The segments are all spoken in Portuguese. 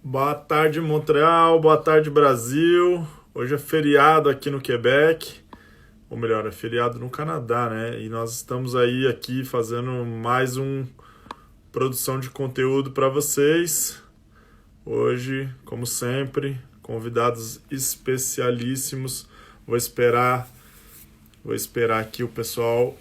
Boa tarde, Montreal. Boa tarde, Brasil. Hoje é feriado aqui no Quebec, ou melhor, é feriado no Canadá, né? E nós estamos aí aqui fazendo mais um produção de conteúdo para vocês. Hoje, como sempre, convidados especialíssimos. Vou esperar, vou esperar aqui o pessoal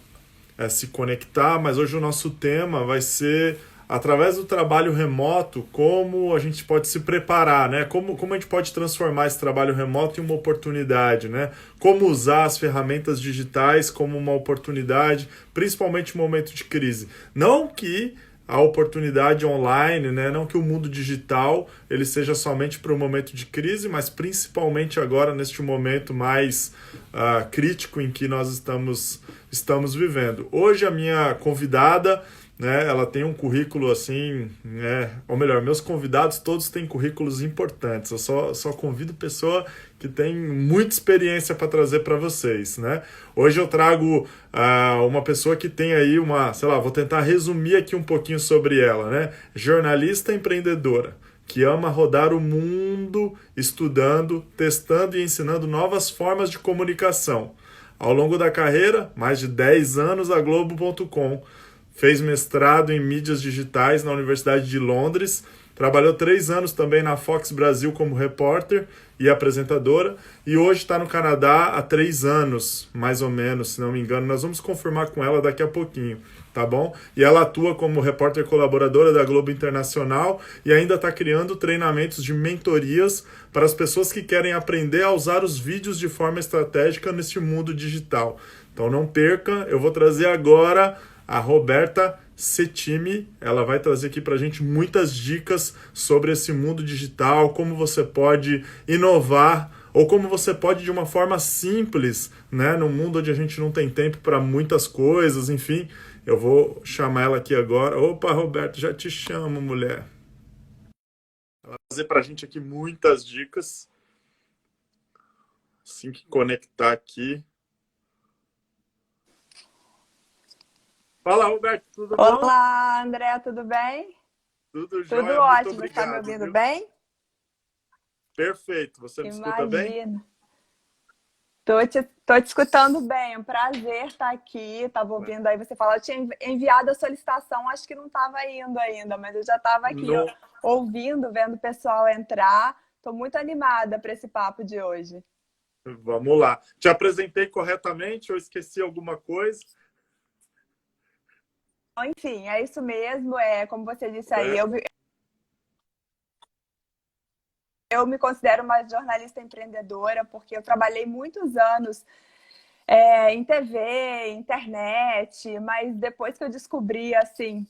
se conectar, mas hoje o nosso tema vai ser, através do trabalho remoto, como a gente pode se preparar, né? Como a gente pode transformar esse trabalho remoto em uma oportunidade, né? Como usar as ferramentas digitais como uma oportunidade, principalmente no momento de crise. Não que a oportunidade online, né? Não que o mundo digital ele seja somente para o momento de crise, mas principalmente agora neste momento mais crítico em que nós estamos vivendo. Hoje a minha convidada, né, ela tem um currículo assim, né, ou melhor, meus convidados todos têm currículos importantes. Eu só convido pessoa que tem muita experiência para trazer para vocês, né? Hoje eu trago uma pessoa que tem aí sei lá, vou tentar resumir aqui um pouquinho sobre ela, né? Jornalista empreendedora, que ama rodar o mundo estudando, testando e ensinando novas formas de comunicação. Ao longo da carreira, mais de 10 anos a Globo.com. Fez mestrado em mídias digitais na Universidade de Londres. Trabalhou 3 anos também na Fox Brasil como repórter e apresentadora. E hoje está no Canadá há 3 anos, mais ou menos, se não me engano. Nós vamos confirmar com ela daqui a pouquinho, tá bom? E ela atua como repórter colaboradora da Globo Internacional e ainda está criando treinamentos de mentorias para as pessoas que querem aprender a usar os vídeos de forma estratégica neste mundo digital. Então não perca, eu vou trazer agora a Roberta Setime. Ela vai trazer aqui para a gente muitas dicas sobre esse mundo digital, como você pode inovar ou como você pode de uma forma simples, né, num mundo onde a gente não tem tempo para muitas coisas, enfim. Eu vou chamar ela aqui agora. Opa, Roberta, já te chamo, mulher. Ela vai trazer para a gente aqui muitas dicas. Assim que conectar aqui. Fala, Roberto, tudo bom? Olá, André, tudo bem? Tudo Tudo jóia, muito ótimo, está me obrigado, ouvindo viu? bem? Perfeito. Você me escuta bem? Imagina. Tô te escutando bem, é um prazer estar aqui. Estava ouvindo aí você falar, eu tinha enviado a solicitação, acho que não estava indo ainda, mas eu já estava aqui, ó, No... ouvindo, vendo o pessoal entrar. Estou muito animada para esse papo de hoje. Vamos lá. Te apresentei corretamente ou esqueci alguma coisa? Enfim, é isso mesmo, como você disse aí, Roberto? eu me considero uma jornalista empreendedora, porque eu trabalhei muitos anos em TV, internet, mas depois que eu descobri assim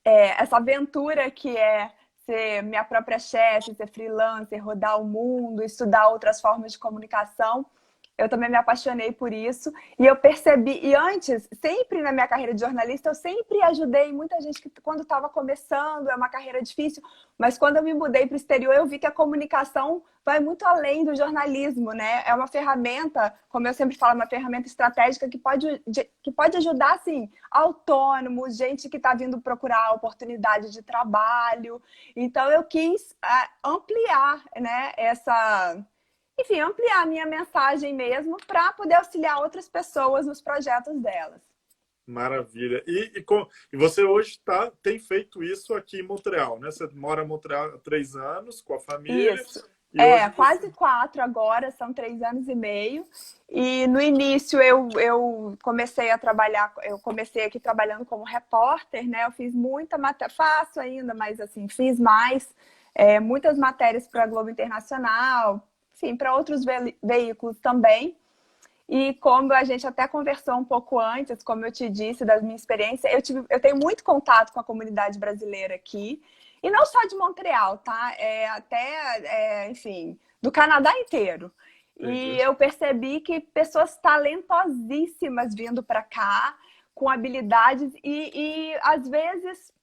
essa aventura que é ser minha própria chefe, ser freelancer, rodar o mundo, estudar outras formas de comunicação, eu também me apaixonei por isso e eu percebi, e antes, sempre na minha carreira de jornalista, eu sempre ajudei muita gente que quando estava começando, é uma carreira difícil, mas quando eu me mudei para o exterior, eu vi que a comunicação vai muito além do jornalismo, né? É uma ferramenta, como eu sempre falo, uma ferramenta estratégica que pode ajudar, assim, autônomos, gente que está vindo procurar oportunidade de trabalho. Então, eu quis ampliar, né, enfim, ampliar a minha mensagem mesmo para poder auxiliar outras pessoas nos projetos delas. Maravilha. E você hoje tem feito isso aqui em Montreal, né? Você mora em Montreal há 3 anos com a família Isso. e hoje você... Quase 4 agora, são 3 anos e meio. E no início eu comecei a trabalhar, eu comecei aqui trabalhando como repórter, né? Eu fiz muita matéria, faço ainda, mas assim, fiz mais, muitas matérias para a Globo Internacional, enfim, para outros veículos também. E como a gente até conversou um pouco antes, como eu te disse, da minha experiência, eu tenho muito contato com a comunidade brasileira aqui. E não só de Montreal, tá? Enfim, do Canadá inteiro. E Entendi. eu percebi que pessoas talentosíssimas vindo para cá, com habilidades, e às vezes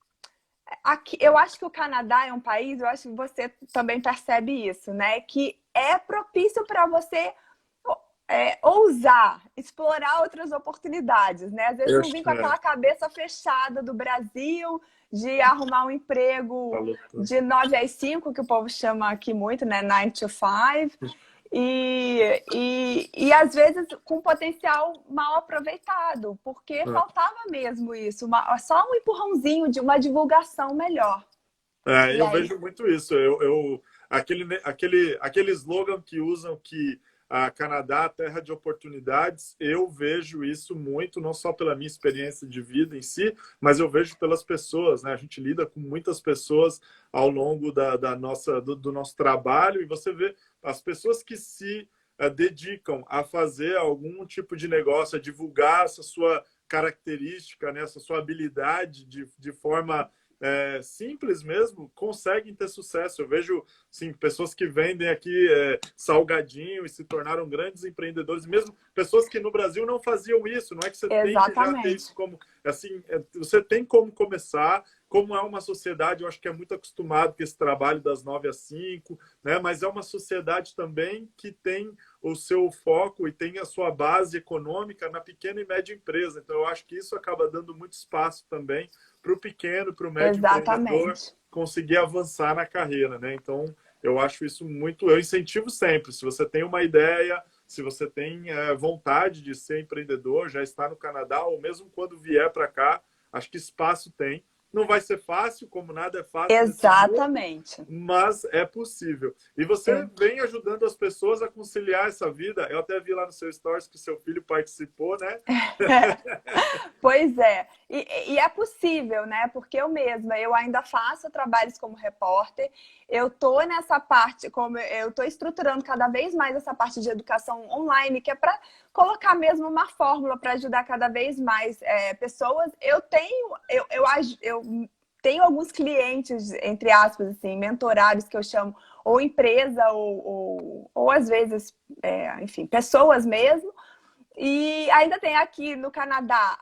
aqui, eu acho que o Canadá é um país, eu acho que você também percebe isso, né? Que é propício para você ousar, explorar outras oportunidades, né? Às vezes Eu não acho vir que com aquela cabeça fechada do Brasil, de arrumar um emprego falou tudo. de 9 às 5, que o povo chama aqui muito, né? 9 to 5. E às vezes com potencial mal aproveitado, porque faltava mesmo isso, só um empurrãozinho de uma divulgação melhor. E Eu aí, vejo muito isso. Aquele slogan que usam que a Canadá é terra de oportunidades, eu vejo isso muito, não só pela minha experiência de vida em si, mas eu vejo pelas pessoas, né? A gente lida com muitas pessoas ao longo do nosso trabalho, e você vê as pessoas que se dedicam a fazer algum tipo de negócio, a divulgar essa sua característica, né? Essa sua habilidade de forma simples mesmo, conseguem ter sucesso. Eu vejo, sim, pessoas que vendem aqui salgadinho e se tornaram grandes empreendedores, mesmo pessoas que no Brasil não faziam isso. Não é que você tem que já ter isso exatamente. como... Assim, você tem como começar. Como é uma sociedade, eu acho que é muito acostumado com esse trabalho das 9 às 5, né? Mas é uma sociedade também que tem o seu foco e tem a sua base econômica na pequena e média empresa. Então, eu acho que isso acaba dando muito espaço também para o pequeno, para o médio empreendedor Exatamente. conseguir avançar na carreira, né? Então, eu acho isso muito... Eu incentivo sempre. Se você tem uma ideia, se você tem vontade de ser empreendedor, já está no Canadá, ou mesmo quando vier para cá, acho que espaço tem. Não vai ser fácil, como nada é fácil nesse mundo, Exatamente. mas é possível. E você vem ajudando as pessoas a conciliar essa vida. Eu até vi lá no seu stories que seu filho participou, né? Pois é, e é possível, né? Porque eu mesma, eu ainda faço trabalhos como repórter, eu tô nessa parte, como eu tô estruturando cada vez mais essa parte de educação online, que é para colocar mesmo uma fórmula para ajudar cada vez mais pessoas. Eu tenho alguns clientes, entre aspas, assim, mentorados que eu chamo, ou empresa, ou às vezes, enfim, pessoas mesmo. E ainda tem aqui no Canadá,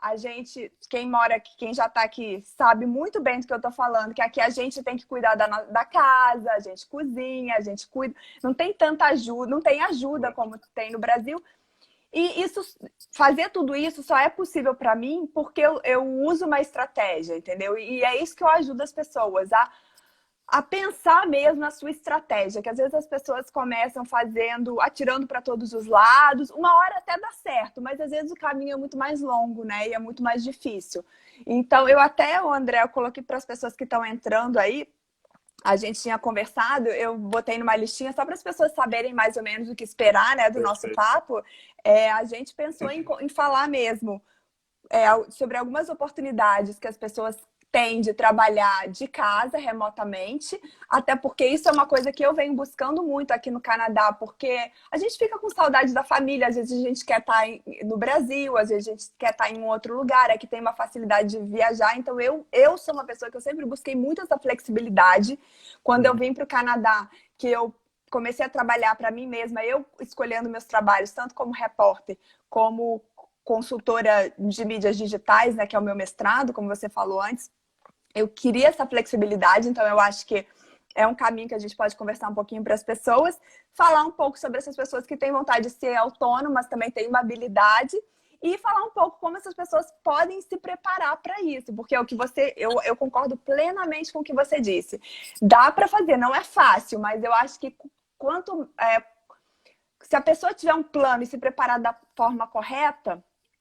quem mora aqui, quem já está aqui, sabe muito bem do que eu estou falando, que aqui a gente tem que cuidar da casa, a gente cozinha, a gente cuida, não tem tanta ajuda, não tem ajuda como tem no Brasil. E fazer tudo isso só é possível para mim porque eu uso uma estratégia, entendeu? E é isso que eu ajudo as pessoas a pensar mesmo na sua estratégia, que às vezes as pessoas começam atirando para todos os lados, uma hora até dá certo, mas às vezes o caminho é muito mais longo, né? E é muito mais difícil. Então, André, eu coloquei para as pessoas que estão entrando aí, a gente tinha conversado, eu botei numa listinha só para as pessoas saberem mais ou menos o que esperar, né, do nosso Perfeito. papo. A gente pensou em falar mesmo sobre algumas oportunidades que as pessoas têm de trabalhar de casa remotamente, até porque isso é uma coisa que eu venho buscando muito aqui no Canadá, porque a gente fica com saudade da família, às vezes a gente quer estar no Brasil, às vezes a gente quer estar em um outro lugar, aqui tem uma facilidade de viajar, então eu sou uma pessoa que eu sempre busquei muito essa flexibilidade. Quando eu vim para o Canadá, que eu comecei a trabalhar para mim mesma, eu escolhendo meus trabalhos, tanto como repórter, como consultora de mídias digitais, né, que é o meu mestrado, como você falou antes. Eu queria essa flexibilidade, então eu acho que é um caminho que a gente pode conversar um pouquinho para as pessoas, falar um pouco sobre essas pessoas que têm vontade de ser autônomas, também têm uma habilidade, e falar um pouco como essas pessoas podem se preparar para isso, porque é o que eu concordo plenamente com o que você disse. Dá para fazer, não é fácil, mas eu acho que se a pessoa tiver um plano e se preparar da forma correta,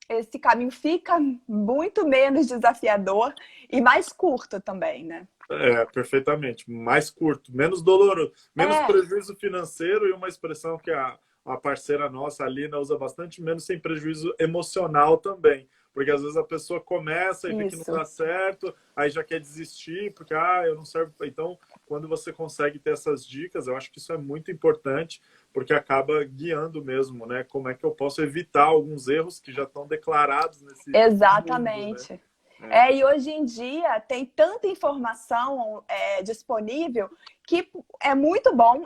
esse caminho fica muito menos desafiador e mais curto também, né? Perfeitamente. Mais curto, menos doloroso, menos É, prejuízo financeiro, e uma expressão que a parceira nossa, a Lina, usa bastante, menos sem prejuízo emocional também. Porque às vezes a pessoa começa e vê que não isso. dá certo, aí já quer desistir, porque eu não servo. Então, quando você consegue ter essas dicas, eu acho que isso é muito importante, porque acaba guiando mesmo, né? Como é que eu posso evitar alguns erros que já estão declarados nesse mundo, né? Exatamente. E hoje em dia tem tanta informação disponível que é muito bom.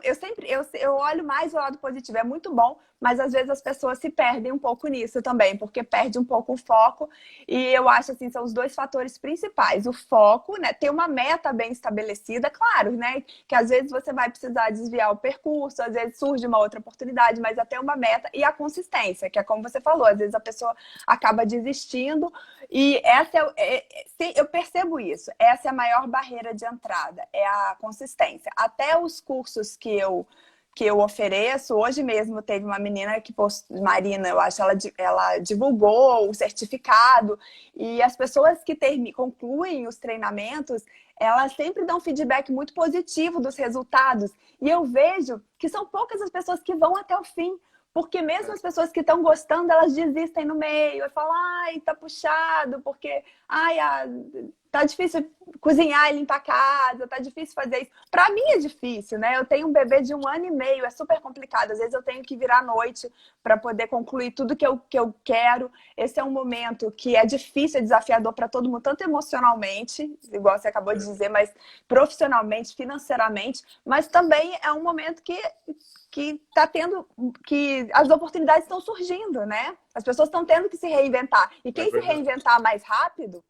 Eu olho mais o lado positivo, é muito bom, mas às vezes as pessoas se perdem um pouco nisso também, porque perde um pouco o foco. E eu acho assim, são os dois fatores principais. O foco, né? Ter uma meta bem estabelecida, claro, né? Que às vezes você vai precisar desviar o percurso, às vezes surge uma outra oportunidade, mas até uma meta e a consistência, que é como você falou, às vezes a pessoa acaba desistindo. E eu percebo isso. Essa é a maior barreira de entrada, é a consistência. Até os cursos que eu ofereço, hoje mesmo teve uma menina que Marina, eu acho, ela divulgou o certificado, e as pessoas que concluem os treinamentos, elas sempre dão feedback muito positivo dos resultados. E eu vejo que são poucas as pessoas que vão até o fim. Porque mesmo as pessoas que estão gostando, elas desistem no meio. E falam, ai, tá puxado, porque ai, tá difícil cozinhar e limpar a casa, tá difícil fazer isso. Pra mim é difícil, né? Eu tenho um bebê de 1 ano e meio, é super complicado. Às vezes eu tenho que virar à noite para poder concluir tudo que eu quero. Esse é um momento que é difícil, é desafiador para todo mundo, tanto emocionalmente, igual você acabou de dizer, mas profissionalmente, financeiramente, mas também é um momento que tá tendo, que as oportunidades estão surgindo, né? As pessoas estão tendo que se reinventar. E quem se reinventar mais rápido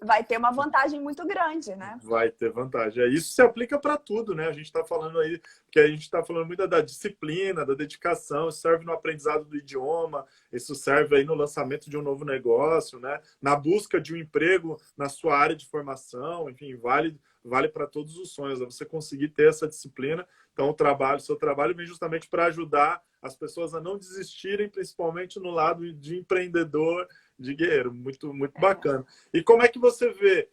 vai ter uma vantagem muito grande, né? Vai ter vantagem. Isso se aplica para tudo, né? A gente está falando aí, porque a gente está falando muito da disciplina, da dedicação, isso serve no aprendizado do idioma, isso serve aí no lançamento de um novo negócio, né? Na busca de um emprego na sua área de formação, enfim, vale para todos os sonhos, é você conseguir ter essa disciplina. Então, o seu trabalho vem justamente para ajudar as pessoas a não desistirem, principalmente no lado de empreendedor, de guerreiro. Muito, muito bacana. E como é que você vê?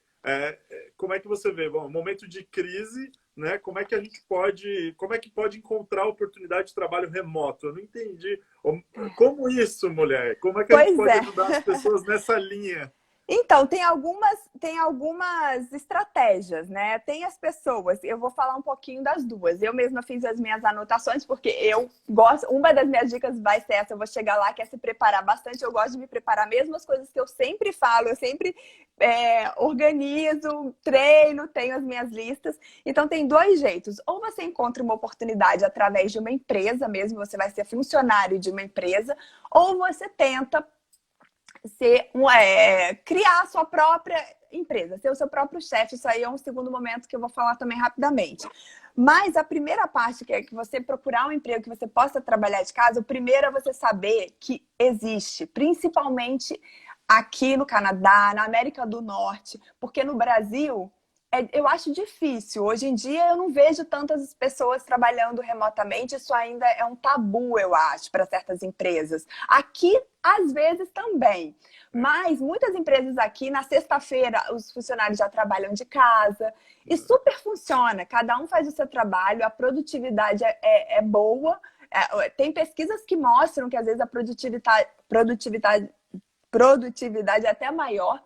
Bom, momento de crise, né? Como é que pode encontrar oportunidade de trabalho remoto? Eu não entendi. Como isso, mulher? Como é que a gente pode ajudar as pessoas nessa linha? Então, tem algumas estratégias, né? Tem as pessoas, eu vou falar um pouquinho das duas. Eu mesma fiz as minhas anotações, porque eu gosto, uma das minhas dicas vai ser essa, eu vou chegar lá, que é se preparar bastante. Eu gosto de me preparar mesmo as coisas que eu sempre falo, eu sempre organizo, treino, tenho as minhas listas. Então, tem dois jeitos. Ou você encontra uma oportunidade através de uma empresa mesmo, você vai ser funcionário de uma empresa, ou você tenta criar a sua própria empresa, ser o seu próprio chefe. Isso aí é um segundo momento que eu vou falar também rapidamente. Mas a primeira parte, que é que você procurar um emprego que você possa trabalhar de casa, o primeiro é você saber que existe, principalmente aqui no Canadá, na América do Norte, porque no Brasil eu acho difícil. Hoje em dia eu não vejo tantas pessoas trabalhando remotamente, isso ainda é um tabu, eu acho, para certas empresas. Aqui, às vezes, também. Mas muitas empresas aqui, na sexta-feira, os funcionários já trabalham de casa e super funciona. Cada um faz o seu trabalho, a produtividade é boa. Tem pesquisas que mostram que, às vezes, a produtividade é até maior.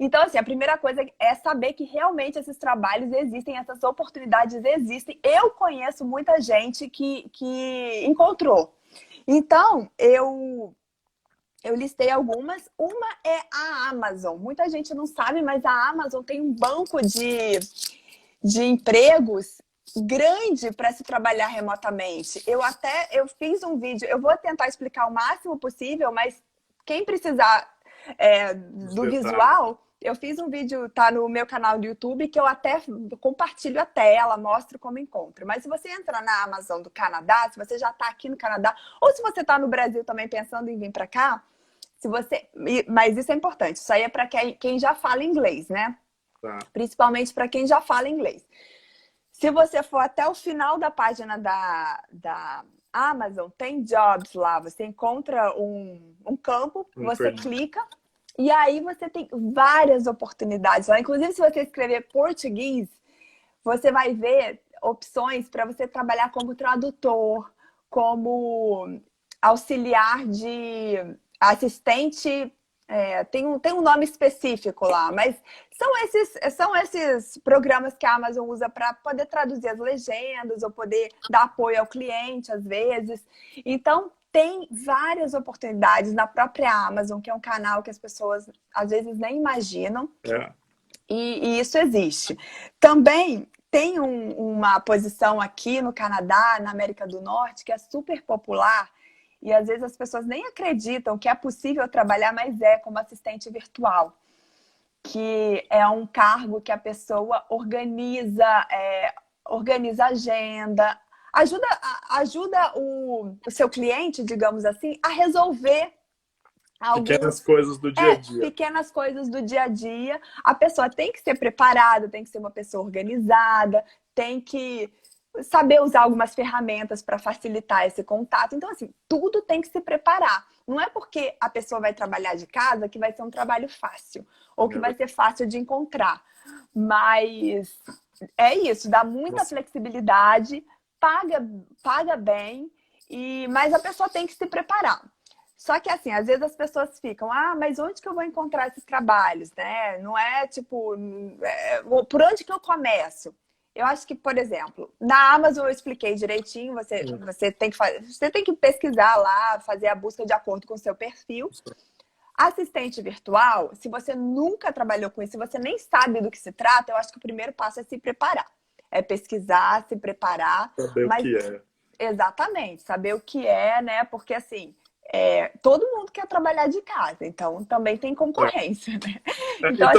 Então, assim, a primeira coisa é saber que realmente esses trabalhos existem, essas oportunidades existem. Eu conheço muita gente que encontrou. Então, eu listei algumas. Uma é a Amazon. Muita gente não sabe, mas a Amazon tem um banco de empregos grande para se trabalhar remotamente. Eu fiz um vídeo, eu vou tentar explicar o máximo possível, mas quem precisar do visual, eu fiz um vídeo, tá no meu canal do YouTube, que eu até compartilho a tela, mostro como encontro. Mas se você entrar na Amazon do Canadá, se você já está aqui no Canadá, ou se você está no Brasil também pensando em vir para cá, mas isso é importante, isso aí é para quem já fala inglês, né? Tá. Principalmente para quem já fala inglês. Se você for até o final da página da Amazon, tem jobs lá, você encontra um campo, você clica, e aí você tem várias oportunidades lá. Inclusive, se você escrever português, você vai ver opções para você trabalhar como tradutor, como auxiliar de assistente. Tem um nome específico lá, mas são esses programas que a Amazon usa para poder traduzir as legendas ou poder dar apoio ao cliente, às vezes. Então, tem várias oportunidades na própria Amazon, que é um canal que as pessoas às vezes nem imaginam. E isso existe. Também tem uma posição aqui no Canadá, na América do Norte, que é super popular e às vezes as pessoas nem acreditam que é possível trabalhar, mas é como assistente virtual, que é um cargo que a pessoa organiza a agenda, ajuda o seu cliente, digamos assim, a resolver Pequenas coisas do dia a dia. pequenas coisas do dia a dia. A pessoa tem que ser preparada, tem que ser uma pessoa organizada, tem que saber usar algumas ferramentas para facilitar esse contato. Então, assim, tudo tem que se preparar. Não é porque a pessoa vai trabalhar de casa que vai ser um trabalho fácil ou que vai ser fácil de encontrar. Mas é isso, dá muita flexibilidade, paga bem, mas a pessoa tem que se preparar. Só que, assim, às vezes as pessoas ficam, mas onde que eu vou encontrar esses trabalhos, né? Não é, tipo, por onde que eu começo? Eu acho que, por exemplo, na Amazon eu expliquei direitinho, você tem que pesquisar lá, fazer a busca de acordo com o seu perfil. Assistente virtual, se você nunca trabalhou com isso, se você nem sabe do que se trata, eu acho que o primeiro passo é se preparar. É pesquisar, se preparar. Saber o que é. Exatamente, saber o que é, né? Porque, assim, todo mundo quer trabalhar de casa, então também tem concorrência, né? Então,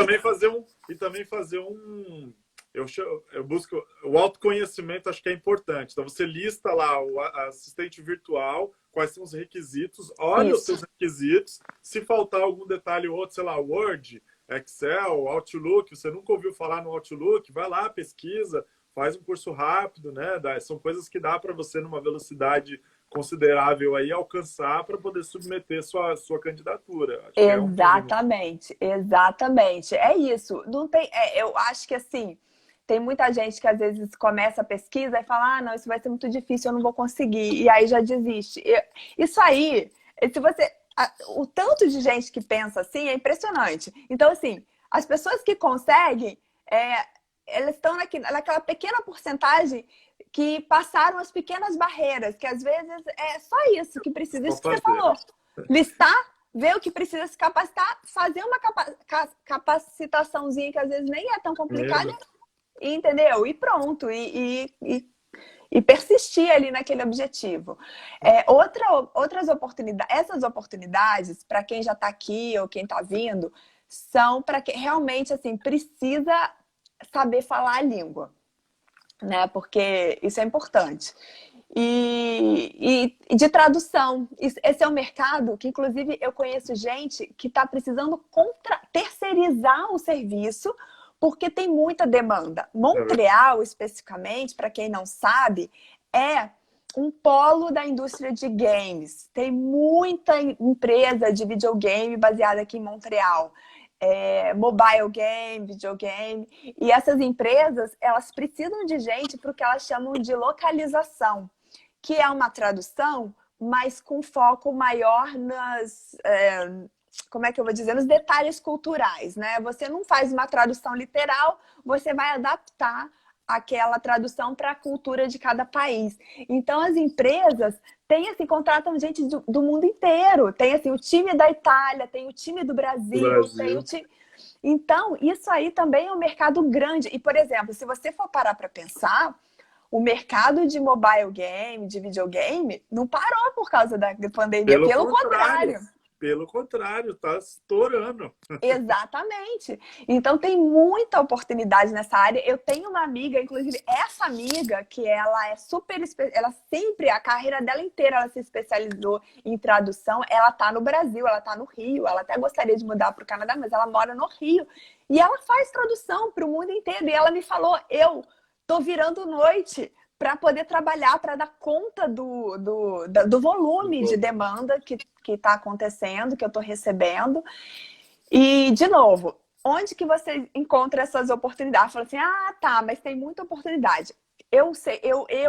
e também fazer um... Eu busco o autoconhecimento, acho que é importante. Então, você lista lá o assistente virtual, quais são os requisitos, olha os seus requisitos. Se faltar algum detalhe ou outro, sei lá, Word, Excel, Outlook, você nunca ouviu falar no Outlook, vai lá, pesquisa, faz um curso rápido, né? São coisas que dá para você, numa velocidade considerável, aí alcançar para poder submeter sua candidatura. Acho exatamente, exatamente. É isso. Não tem, eu acho que, assim, tem muita gente que às vezes começa a pesquisa e fala, não, isso vai ser muito difícil, eu não vou conseguir. E aí já desiste. Isso aí, se você... O tanto de gente que pensa assim é impressionante. Então, assim, as pessoas que conseguem, elas estão naquela pequena porcentagem que passaram as pequenas barreiras, que às vezes é só isso que precisa, isso que você falou. Listar, ver o que precisa se capacitar, fazer uma capacitaçãozinha que às vezes nem é tão complicada, entendeu? E pronto, e persistir ali naquele objetivo. Outras oportunidades, essas oportunidades, para quem já está aqui ou quem está vindo, são para quem realmente, assim, precisa saber falar a língua, né? Porque isso é importante. E de tradução. Esse é um mercado que, inclusive, eu conheço gente que está precisando terceirizar o serviço porque tem muita demanda. Montreal, especificamente, para quem não sabe, é um polo da indústria de games. Tem muita empresa de videogame baseada aqui em Montreal. Mobile game, videogame. E essas empresas, elas precisam de gente para o que elas chamam de localização, que é uma tradução, mas com foco maior como é que eu vou dizer? Nos detalhes culturais, né? Você não faz uma tradução literal, você vai adaptar aquela tradução para a cultura de cada país. Então, as empresas contratam gente do mundo inteiro. Tem, assim, o time da Itália, tem o time do Brasil. Tem o time... Então, isso aí também é um mercado grande. E, por exemplo, se você for parar para pensar, o mercado de mobile game, de videogame, não parou por causa da pandemia. Pelo contrário. Pelo contrário, está estourando. Exatamente. Então tem muita oportunidade nessa área. Eu tenho uma amiga, inclusive essa amiga, que ela é ela sempre, a carreira dela inteira, ela se especializou em tradução. Ela tá no Brasil, ela tá no Rio, ela até gostaria de mudar para o Canadá, mas ela mora no Rio. E ela faz tradução para o mundo inteiro. E ela me falou, eu tô virando noite para poder trabalhar, para dar conta do volume de demanda que está acontecendo, que eu estou recebendo. E, de novo, onde que você encontra essas oportunidades? Fala assim, tá, mas tem muita oportunidade. Eu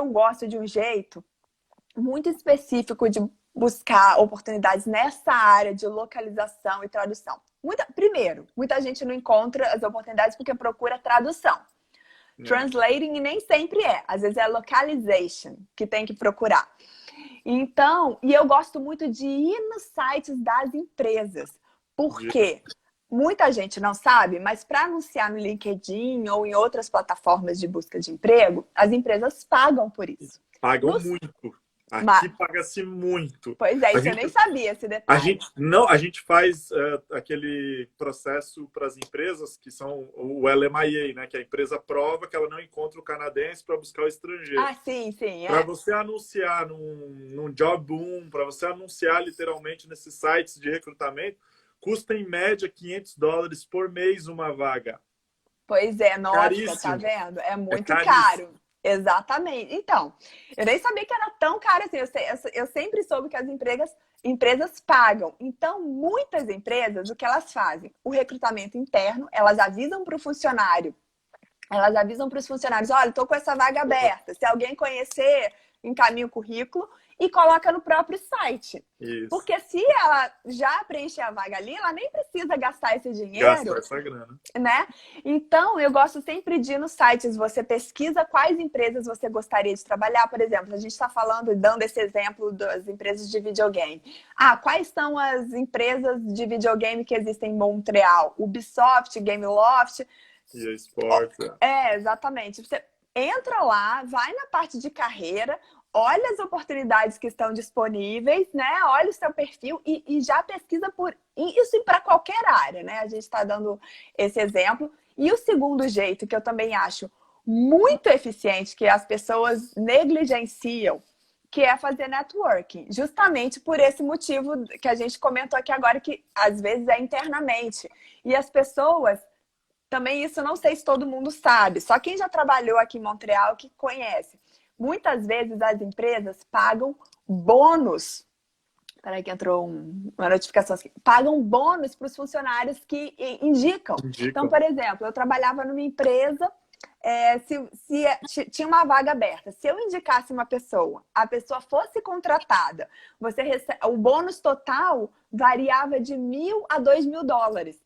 gosto de um jeito muito específico de buscar oportunidades nessa área de localização e tradução. Primeiro, muita gente não encontra as oportunidades porque procura tradução. Translating nem sempre é. Às vezes é localization que tem que procurar. Então, e eu gosto muito de ir nos sites das empresas. Por quê? muita gente não sabe, mas para anunciar no LinkedIn ou em outras plataformas de busca de emprego, as empresas pagam por isso. Pagam Nos... muito. Aqui Ma- paga-se muito. Pois é, A isso eu gente, nem sabia, esse a detalhe. gente não, a gente faz aquele processo para as empresas que são o LMIA, né? Que a empresa prova que ela não encontra o canadense para buscar o estrangeiro. Ah, sim, sim, Para é. você anunciar num job boom, para você anunciar literalmente nesses sites de recrutamento, custa em média US$ 500 por mês uma vaga. Pois é, nossa, tá Caríssimo. vendo? É É muito caríssimo. caro. Exatamente. Então, eu nem sabia que era tão caro assim. Eu sempre soube que as empresas pagam. Então, muitas empresas, o que elas fazem? O recrutamento interno, elas avisam para o funcionário. Elas avisam para os funcionários: olha, estou com essa vaga aberta. Se alguém conhecer, encaminha o currículo e coloca no próprio site. Isso. Porque se ela já preencher a vaga ali, ela nem precisa gastar esse Gastar dinheiro, essa grana. né? Então, eu gosto sempre de ir nos sites, você pesquisa quais empresas você gostaria de trabalhar. Por exemplo, a gente está falando, dando esse exemplo das empresas de videogame. Ah, quais são as empresas de videogame que existem em Montreal? Ubisoft, Gameloft. E a esporte. Exatamente. Você entra lá, vai na parte de carreira, olha as oportunidades que estão disponíveis, né? Olha o seu perfil e já pesquisa por isso para qualquer área, né? A gente está dando esse exemplo. E o segundo jeito, que eu também acho muito eficiente, que as pessoas negligenciam, que é fazer networking, justamente por esse motivo que a gente comentou aqui agora, que às vezes é internamente. E as pessoas também, isso não sei se todo mundo sabe, só quem já trabalhou aqui em Montreal que conhece. Muitas vezes as empresas pagam bônus. Peraí que entrou uma notificação aqui. Pagam bônus para os funcionários que indicam. Então, Indicam. por exemplo, eu trabalhava numa empresa, tinha uma vaga aberta. Se eu indicasse uma pessoa, a pessoa fosse contratada, o bônus total variava de $1.000 a $2.000.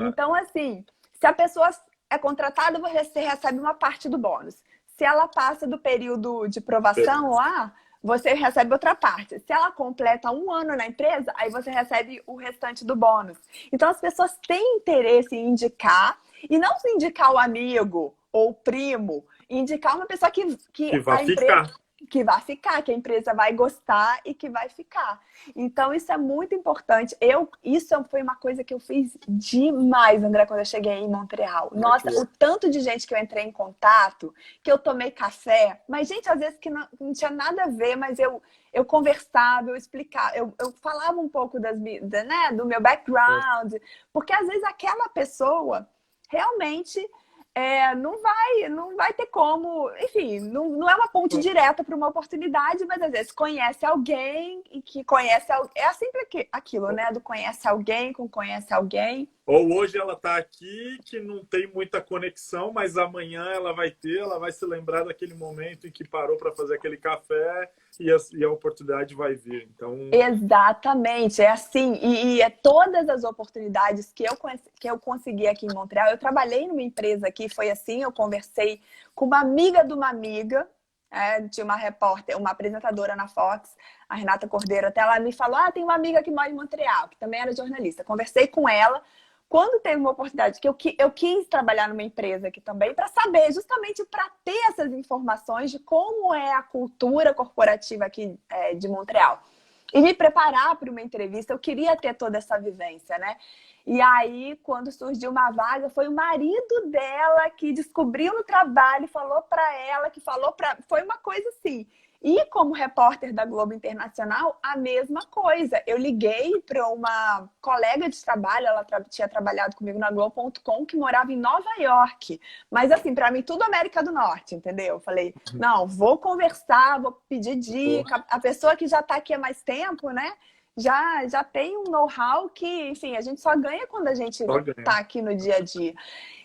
Então, assim, se a pessoa é contratada, você recebe uma parte do bônus. Se ela passa do período de provação lá, você recebe outra parte. Se ela completa 1 ano na empresa, aí você recebe o restante do bônus. Então, as pessoas têm interesse em indicar, e não se indicar o amigo ou o primo, indicar uma pessoa que Que vai a empresa ficar. que vai ficar, que a empresa vai gostar e que vai ficar. Então, isso é muito importante. Isso foi uma coisa que eu fiz demais, André, quando eu cheguei em Montreal. Nossa, o tanto de gente que eu entrei em contato, que eu tomei café, mas gente, às vezes que não tinha nada a ver, mas eu conversava, eu explicava, eu falava um pouco né, do meu background, porque às vezes aquela pessoa realmente não vai ter como, enfim, não é uma ponte direta para uma oportunidade, mas às vezes conhece alguém e que conhece alguém. É sempre aquilo, né? Do conhece alguém com conhece alguém. Ou hoje ela está aqui, que não tem muita conexão, mas amanhã ela vai se lembrar daquele momento em que parou para fazer aquele café e a oportunidade vai vir. Então... Exatamente, é assim. E é todas as oportunidades que eu consegui aqui em Montreal. Eu trabalhei numa empresa aqui, foi assim, eu conversei com uma amiga de uma amiga, tinha uma repórter, uma apresentadora na Fox, a Renata Cordeiro, até ela me falou, tem uma amiga que mora em Montreal, que também era jornalista. Conversei com ela. Quando teve uma oportunidade que eu quis trabalhar numa empresa aqui também, para saber, justamente para ter essas informações de como é a cultura corporativa aqui de Montreal. E me preparar para uma entrevista, eu queria ter toda essa vivência, né? E aí, quando surgiu uma vaga, foi o marido dela que descobriu no trabalho, falou para ela, foi uma coisa assim. E como repórter da Globo Internacional, a mesma coisa. Eu liguei para uma colega de trabalho, ela tinha trabalhado comigo na Globo.com, que morava em Nova York. Mas assim, para mim, tudo América do Norte, entendeu? Eu falei, não, vou conversar, vou pedir dica. A pessoa que já está aqui há mais tempo, né? Já tem um know-how que, enfim, a gente só ganha quando a gente está aqui no dia a dia.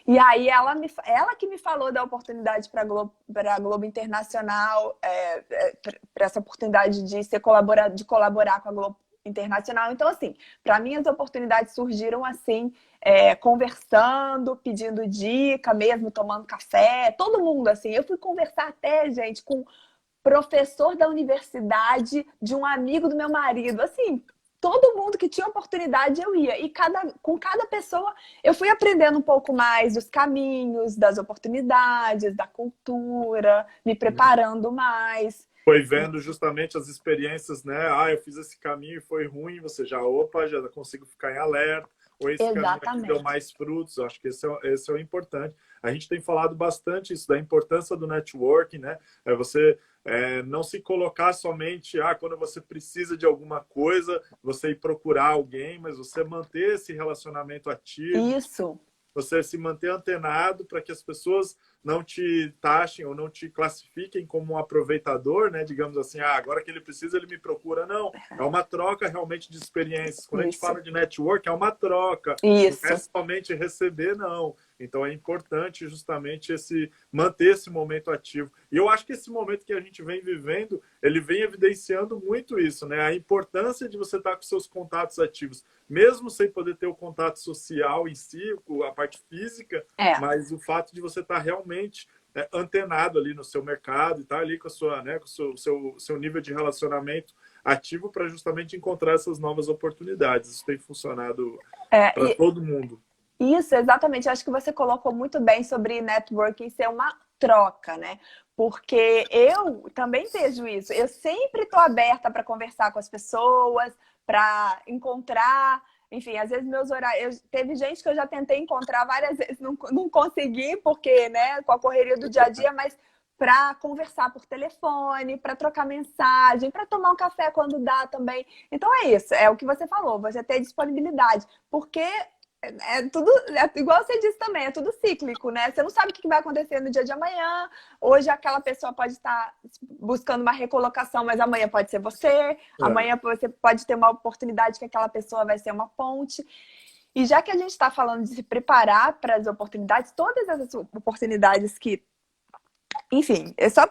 E aí ela que me falou da oportunidade para a Globo Internacional, para essa oportunidade de colaborar com a Globo Internacional. Então, assim, para mim as oportunidades surgiram assim, conversando, pedindo dica mesmo, tomando café, todo mundo assim. Eu fui conversar até, gente, com professor da universidade de um amigo do meu marido, assim, todo mundo que tinha oportunidade eu ia. E com cada pessoa eu fui aprendendo um pouco mais dos caminhos, das oportunidades, da cultura, me preparando mais. Foi vendo justamente as experiências, né? Ah, eu fiz esse caminho e foi ruim, você já, opa, já consigo ficar em alerta. Ou esse caminho aqui deu Exatamente. mais frutos. Eu acho que esse é o importante. A gente tem falado bastante isso, da importância do networking, né? É você não se colocar somente, quando você precisa de alguma coisa, você ir procurar alguém, mas você manter esse relacionamento ativo, Isso. você se manter antenado para que as pessoas não te taxem ou não te classifiquem como um aproveitador, né? Digamos assim, agora que ele precisa, ele me procura. Não, é uma troca realmente de experiências. Quando a gente Isso. fala de network, é uma troca. Não é Isso. somente receber, não. Então é importante justamente manter esse momento ativo. E eu acho que esse momento que a gente vem vivendo, ele vem evidenciando muito isso, né? A importância de você estar com seus contatos ativos, mesmo sem poder ter o contato social em si, a parte física, mas o fato de você estar realmente antenado ali no seu mercado e estar ali com a sua, né, com o seu nível de relacionamento ativo para justamente encontrar essas novas oportunidades. Isso tem funcionado para todo mundo. Isso, exatamente. Acho que você colocou muito bem sobre networking ser uma troca, né? Porque eu também vejo isso. Eu sempre estou aberta para conversar com as pessoas, para encontrar. Enfim, às vezes meus horários. Teve gente que eu já tentei encontrar várias vezes, não consegui, porque, né, com a correria do dia a dia, mas para conversar por telefone, para trocar mensagem, para tomar um café quando dá também. Então é isso, é o que você falou, você ter disponibilidade. Porque é tudo, igual você disse também, é tudo cíclico, né? Você não sabe o que vai acontecer no dia de amanhã. Hoje aquela pessoa pode estar buscando uma recolocação, mas amanhã pode ser você. Amanhã você pode ter uma oportunidade que aquela pessoa vai ser uma ponte. E já que a gente está falando de se preparar para as oportunidades, todas essas oportunidades que... Enfim, é só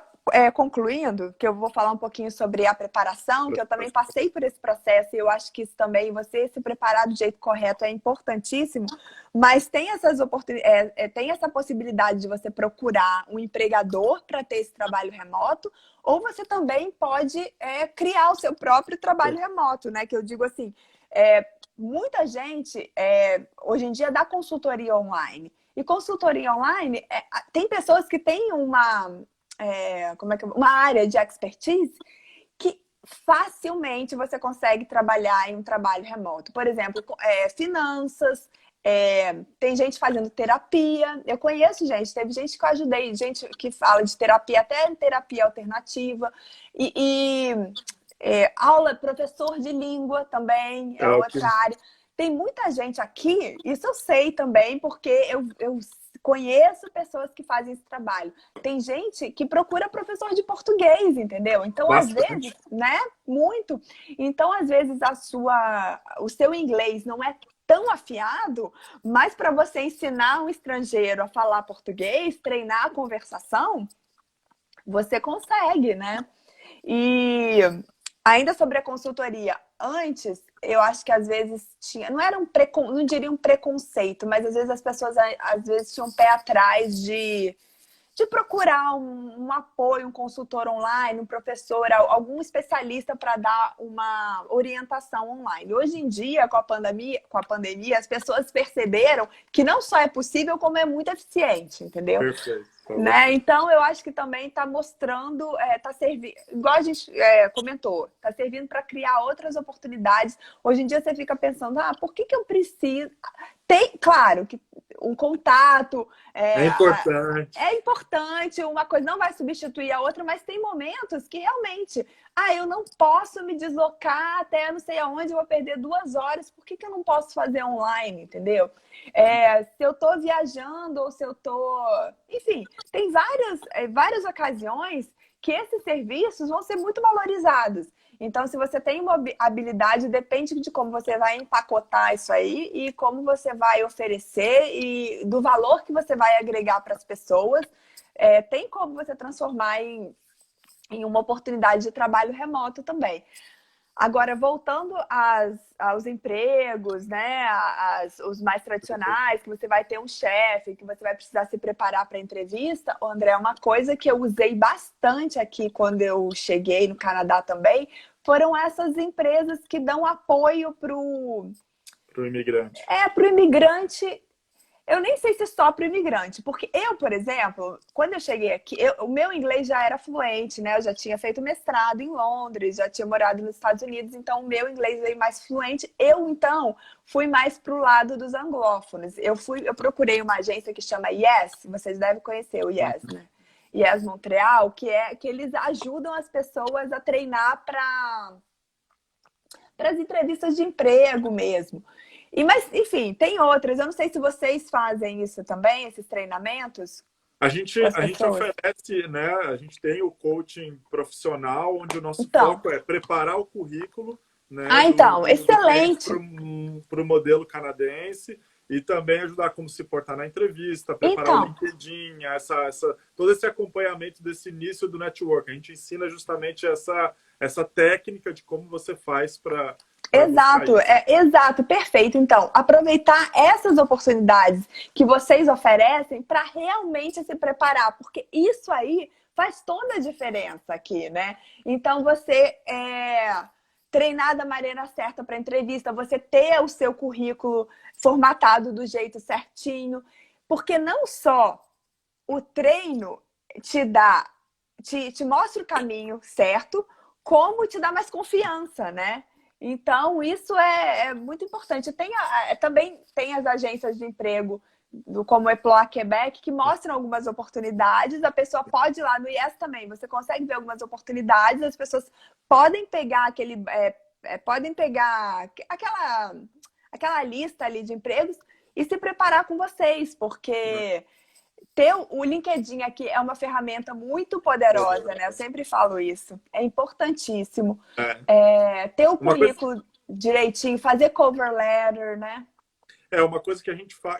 concluindo, que eu vou falar um pouquinho sobre a preparação, que eu também passei por esse processo e eu acho que isso também, você se preparar do jeito correto é importantíssimo, mas tem essas oportunidades, tem essa possibilidade de você procurar um empregador para ter esse trabalho remoto, ou você também pode criar o seu próprio trabalho remoto, né? Que eu digo assim, muita gente hoje em dia dá consultoria online. E consultoria online, tem pessoas que têm uma área de expertise que facilmente você consegue trabalhar em um trabalho remoto. Por exemplo, finanças, tem gente fazendo terapia. Eu conheço gente, teve gente que eu ajudei, gente que fala de terapia, até terapia alternativa. Aula, professor de língua também, é outra área. Tem muita gente aqui, isso eu sei também, porque eu conheço pessoas que fazem esse trabalho. Tem gente que procura professor de português, entendeu? Então, às vezes, né? Muito. Então, às vezes, o seu inglês não é tão afiado, mas para você ensinar um estrangeiro a falar português, treinar a conversação, você consegue, né? E ainda sobre a consultoria, antes, eu acho que às vezes tinha, não diria um preconceito, mas às vezes as pessoas às vezes tinham um pé atrás de procurar um apoio, um consultor online, um professor, algum especialista para dar uma orientação online. Hoje em dia, com a pandemia, as pessoas perceberam que não só é possível, como é muito eficiente, entendeu? Perfeito. Né? Então, eu acho que também está mostrando, está servindo, igual a gente comentou, está servindo para criar outras oportunidades. Hoje em dia você fica pensando, por que eu preciso? Tem, claro, que um contato é importante, uma coisa não vai substituir a outra, mas tem momentos que realmente, eu não posso me deslocar até não sei aonde, eu vou perder 2 horas, por que eu não posso fazer online, entendeu? Se eu estou viajando ou se eu estou... Enfim, tem várias ocasiões que esses serviços vão ser muito valorizados. Então, se você tem uma habilidade, depende de como você vai empacotar isso aí e como você vai oferecer e do valor que você vai agregar para as pessoas. Tem como você transformar em uma oportunidade de trabalho remoto também. Agora, voltando aos empregos, né, os mais tradicionais, que você vai ter um chefe, que você vai precisar se preparar para a entrevista, André, uma coisa que eu usei bastante aqui quando eu cheguei no Canadá também, foram essas empresas que dão apoio para o imigrante. pro imigrante. Eu nem sei se só para o imigrante, porque eu, por exemplo, quando eu cheguei aqui, o meu inglês já era fluente, né? Eu já tinha feito mestrado em Londres, já tinha morado nos Estados Unidos, então o meu inglês veio mais fluente. Eu, então, fui mais para o lado dos anglófonos. Eu procurei uma agência que chama Yes, vocês devem conhecer o Yes, né? Yes Montreal, que eles ajudam as pessoas a treinar para as entrevistas de emprego mesmo. Mas, enfim, tem outras. Eu não sei se vocês fazem isso também, esses treinamentos A com as gente pessoas. oferece, né? A gente tem o coaching profissional, onde o nosso Então, foco é preparar o currículo, né, então, do cliente excelente. para o modelo canadense e também ajudar como se portar na entrevista, preparar o Então, LinkedIn, todo esse acompanhamento desse início do network. A gente ensina justamente essa técnica de como você faz para exato, exato, perfeito. Então, aproveitar essas oportunidades que vocês oferecem para realmente se preparar, porque isso aí faz toda a diferença aqui, né? Então, você treinar da maneira certa para a entrevista, você ter o seu currículo formatado do jeito certinho, porque não só o treino te mostra o caminho certo, como te dá mais confiança, né? Então, isso é muito importante. Também tem as agências de emprego, como o Emploa Quebec, que mostram algumas oportunidades. A pessoa pode ir lá no Yes também. Você consegue ver algumas oportunidades. As pessoas podem pegar podem pegar aquela lista ali de empregos e se preparar com vocês, porque ter o LinkedIn aqui é uma ferramenta muito poderosa, né? Eu sempre falo isso. É importantíssimo. Ter o uma coisa currículo direitinho, fazer cover letter, né? uma coisa que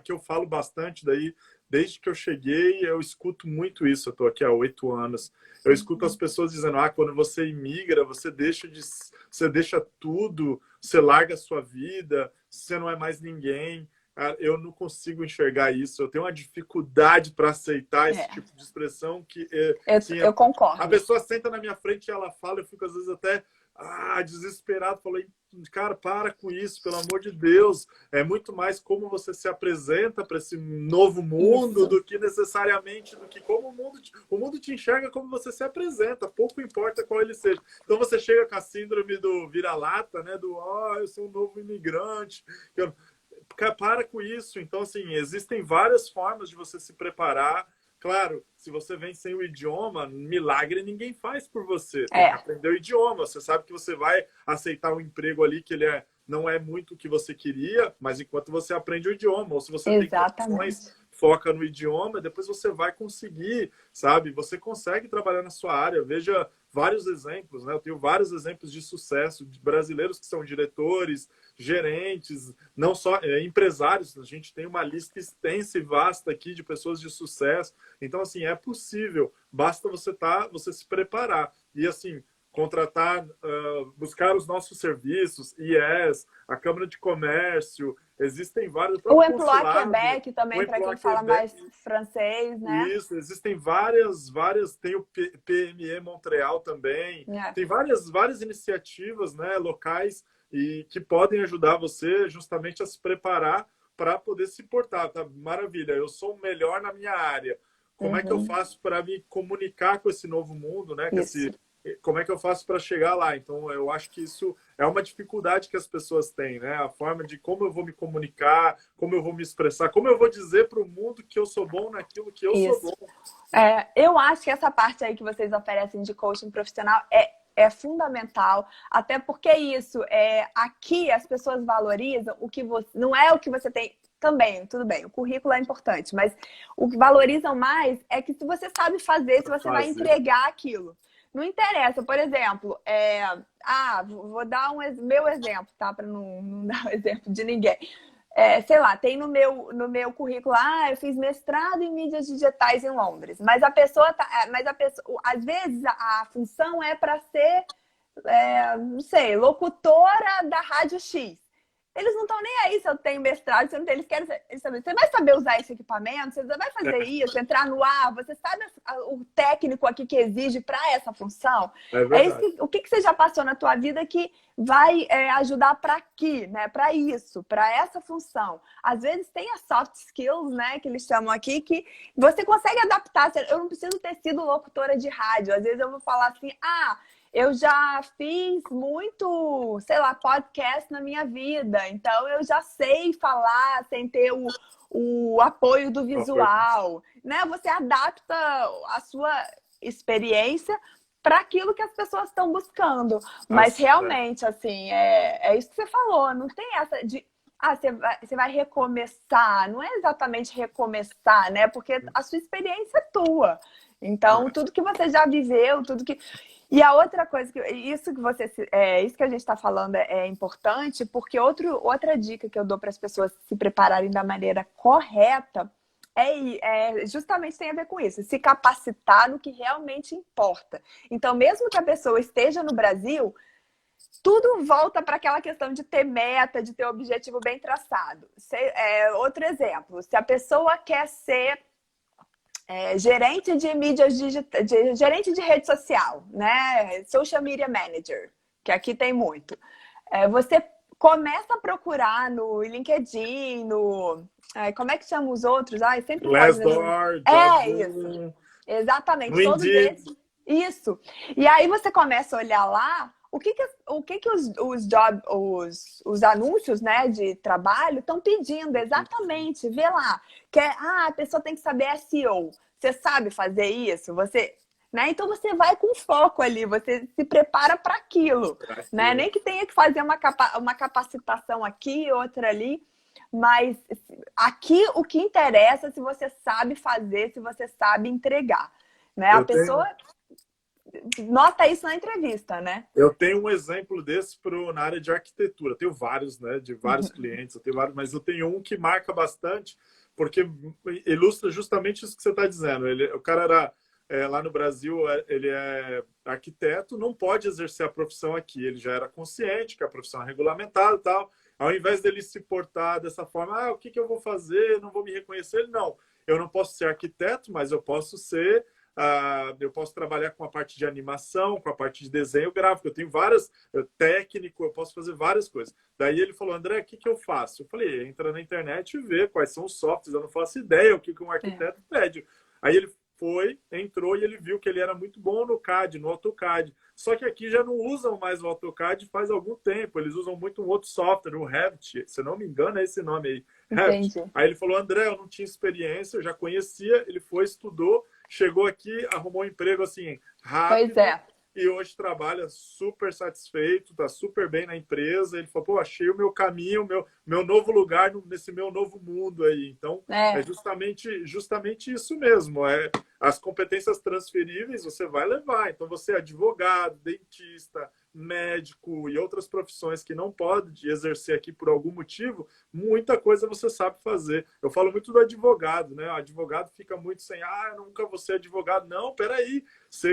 que eu falo bastante daí, desde que eu cheguei, eu escuto muito isso. Eu estou aqui há 8 anos. Eu escuto as pessoas dizendo: quando você imigra, você deixa tudo, você larga a sua vida, você não é mais ninguém. Eu não consigo enxergar isso. Eu tenho uma dificuldade para aceitar esse tipo de expressão Eu concordo. a pessoa senta na minha frente e ela fala, eu fico às vezes até desesperado. Falei, cara, para com isso, pelo amor de Deus. É muito mais como você se apresenta para esse novo mundo do que necessariamente como o mundo te enxerga como você se apresenta. Pouco importa qual ele seja. Então você chega com a síndrome do vira-lata, né? Eu sou um novo imigrante. Para com isso. Então, assim, existem várias formas de você se preparar. Claro, se você vem sem o idioma, milagre ninguém faz por você. Tem que aprender o idioma. Você sabe que você vai aceitar um emprego ali que não é muito o que você queria, mas enquanto você aprende o idioma, ou se você tem condições, foca no idioma, depois você vai conseguir, sabe? Você consegue trabalhar na sua área. Veja vários exemplos, né? Eu tenho vários exemplos de sucesso de brasileiros que são diretores, gerentes, não só empresários. A gente tem uma lista extensa e vasta aqui de pessoas de sucesso. Então, assim, é possível. Basta você se preparar. E, assim, contratar, buscar os nossos serviços, IES, a Câmara de Comércio, existem vários. O Emploa Quebec também, para quem fala mais francês, né? Isso, existem várias, tem o PME Montreal também, tem várias iniciativas, né, locais e que podem ajudar você justamente a se preparar para poder se portar. Tá? Maravilha, eu sou o melhor na minha área. Como é que eu faço para me comunicar com esse novo mundo, né? Como é que eu faço para chegar lá? Então, eu acho que isso é uma dificuldade que as pessoas têm, né? A forma de como eu vou me comunicar, como eu vou me expressar, como eu vou dizer para o mundo que eu sou bom naquilo que eu sou bom. Eu acho que essa parte aí que vocês oferecem de coaching profissional é fundamental, até porque aqui as pessoas valorizam o que você... Não é o que você tem... Também, tudo bem, o currículo é importante, mas o que valorizam mais é que se você sabe fazer, se você vai entregar aquilo. Não interessa, por exemplo, vou dar meu exemplo, tá? Para não dar o exemplo de ninguém. Sei lá, tem no meu currículo, eu fiz mestrado em mídias digitais em Londres, mas às vezes a função é para ser, não sei, locutora da Rádio X. Eles não estão nem aí se eu tenho mestrado, se eu não tenho. Eles querem saber. Você vai saber usar esse equipamento? Você vai fazer isso? Entrar no ar? Você sabe o técnico aqui que exige para essa função? É verdade. O que você já passou na tua vida que vai ajudar para aqui, né? Para isso, para essa função. Às vezes tem as soft skills, né? Que eles chamam aqui, que você consegue adaptar. Eu não preciso ter sido locutora de rádio. Às vezes eu vou falar assim, eu já fiz muito, sei lá, podcast na minha vida, então eu já sei falar sem ter o apoio do visual, né? Você adapta a sua experiência para aquilo que as pessoas estão buscando. Mas realmente, assim, é isso que você falou, não tem essa de você vai recomeçar. Não é exatamente recomeçar, né? Porque a sua experiência é tua. Então, tudo que você já viveu, tudo que... E a outra coisa, isso que a gente está falando é importante, porque outra dica que eu dou para as pessoas se prepararem da maneira correta justamente tem a ver com isso, se capacitar no que realmente importa. Então, mesmo que a pessoa esteja no Brasil, tudo volta para aquela questão de ter meta, de ter objetivo bem traçado. Outro exemplo, se a pessoa quer ser gerente de mídias digitais, gerente de rede social, né? Social Media Manager, que aqui tem muito. Você começa a procurar no LinkedIn, como é que chama os outros? Sempre Glassdoor, isso. Exatamente, todos Indeed. esses. Isso. E aí você começa a olhar lá o que os anúncios, né, de trabalho estão pedindo exatamente. Vê lá. A pessoa tem que saber SEO. Você sabe fazer isso? Né? Então você vai com foco ali, você se prepara para aquilo. Né? Nem que tenha que fazer uma capacitação aqui, outra ali. Mas aqui o que interessa é se você sabe fazer, se você sabe entregar. Né? A pessoa nota isso na entrevista, né? Eu tenho um exemplo desse na área de arquitetura. Eu tenho vários, né? De vários clientes, eu tenho vários, mas eu tenho um que marca bastante, porque ilustra justamente isso que você está dizendo. O cara era lá no Brasil, ele é arquiteto, não pode exercer a profissão aqui. Ele já era consciente que a profissão é regulamentada e tal. Ao invés dele se portar dessa forma, o que eu vou fazer? Não vou me reconhecer. Ele, não, eu não posso ser arquiteto, mas eu posso ser... eu posso trabalhar com a parte de animação, com a parte de desenho gráfico. Eu tenho várias técnico, eu posso fazer várias coisas. Daí ele falou, André, o que eu faço? Eu falei, entra na internet e vê quais são os softwares. Eu não faço ideia o que um arquiteto pede. Aí ele entrou e ele viu que ele era muito bom no CAD, no AutoCAD. Só que aqui já não usam mais o AutoCAD faz algum tempo. Eles usam muito um outro software, o Revit. Se eu não me engano, é esse nome aí. Revit. Aí ele falou, André, eu não tinha experiência, eu já conhecia. Ele foi, estudou, chegou aqui, arrumou um emprego assim, rápido. Pois é. E hoje trabalha super satisfeito, tá super bem na empresa. Ele falou, achei o meu caminho, meu novo lugar nesse meu novo mundo aí. Então, é justamente isso mesmo. As competências transferíveis você vai levar. Então, você é advogado, dentista, médico e outras profissões que não pode exercer aqui por algum motivo, muita coisa você sabe fazer. Eu falo muito do advogado, né? O advogado fica muito sem, eu nunca vou ser advogado. Não, peraí.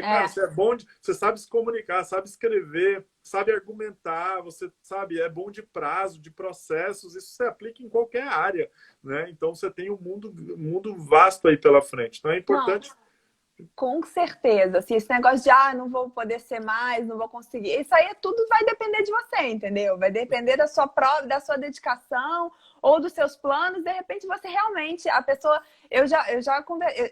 Cara, você é bom, você sabe se comunicar, sabe escrever, sabe argumentar, você sabe, é bom de prazo, de processos, isso se aplica em qualquer área, né? Então você tem um mundo vasto aí pela frente. Então é importante... Com certeza. Assim, esse negócio de não vou poder ser mais, não vou conseguir. Isso aí tudo vai depender de você, entendeu? Vai depender da sua prova, da sua dedicação ou dos seus planos. De repente, você realmente, a pessoa.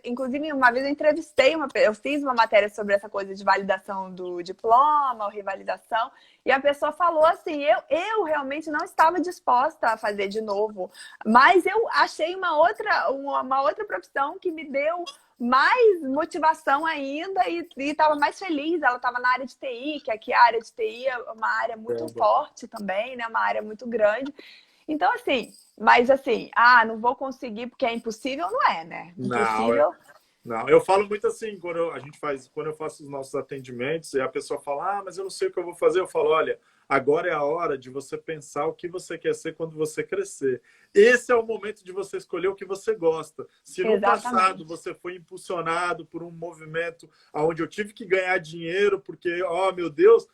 Inclusive, uma vez eu entrevistei eu fiz uma matéria sobre essa coisa de validação do diploma, ou revalidação, e a pessoa falou assim: eu realmente não estava disposta a fazer de novo, mas eu achei uma outra profissão que me deu mais motivação ainda e estava mais feliz. Ela estava na área de TI, que aqui a área de TI é uma área muito forte também, né? Uma área muito grande. Então, assim, mas assim, não vou conseguir porque é impossível, não é, né? Impossível. Não, eu falo muito assim, quando eu faço os nossos atendimentos e a pessoa fala, mas eu não sei o que eu vou fazer, eu falo, olha, agora é a hora de você pensar o que você quer ser quando você crescer. Esse é o momento de você escolher o que você gosta. Se no passado você foi impulsionado por um movimento onde eu tive que ganhar dinheiro porque, meu Deus,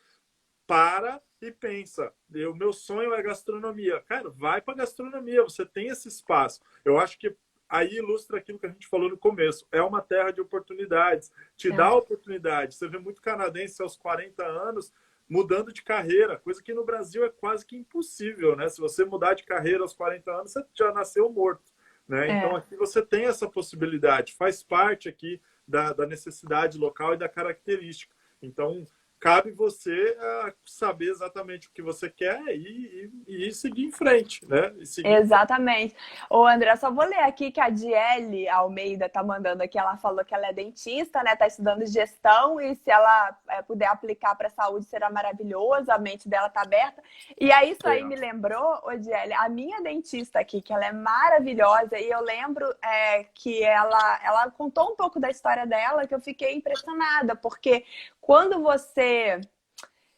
para e pensa, o meu sonho é gastronomia. Cara, vai para gastronomia, você tem esse espaço. Eu acho que aí ilustra aquilo que a gente falou no começo. É uma terra de oportunidades, te dá É. oportunidade. Você vê muito canadense aos 40 anos mudando de carreira, coisa que no Brasil é quase que impossível, né? Se você mudar de carreira aos 40 anos, você já nasceu morto, né? Então É. aqui você tem essa possibilidade, faz parte aqui da necessidade local e da característica. Então, cabe você saber exatamente o que você quer e seguir em frente, né? E seguir em frente. Exatamente. Ô, André, só vou ler aqui que a Diele Almeida tá mandando aqui. Ela falou que ela é dentista, né? Tá estudando gestão e se ela puder aplicar para saúde será maravilhoso. A mente dela tá aberta. E aí isso aí É. me lembrou, ô, Diele, a minha dentista aqui, que ela é maravilhosa. E eu lembro que ela contou um pouco da história dela que eu fiquei impressionada, porque quando você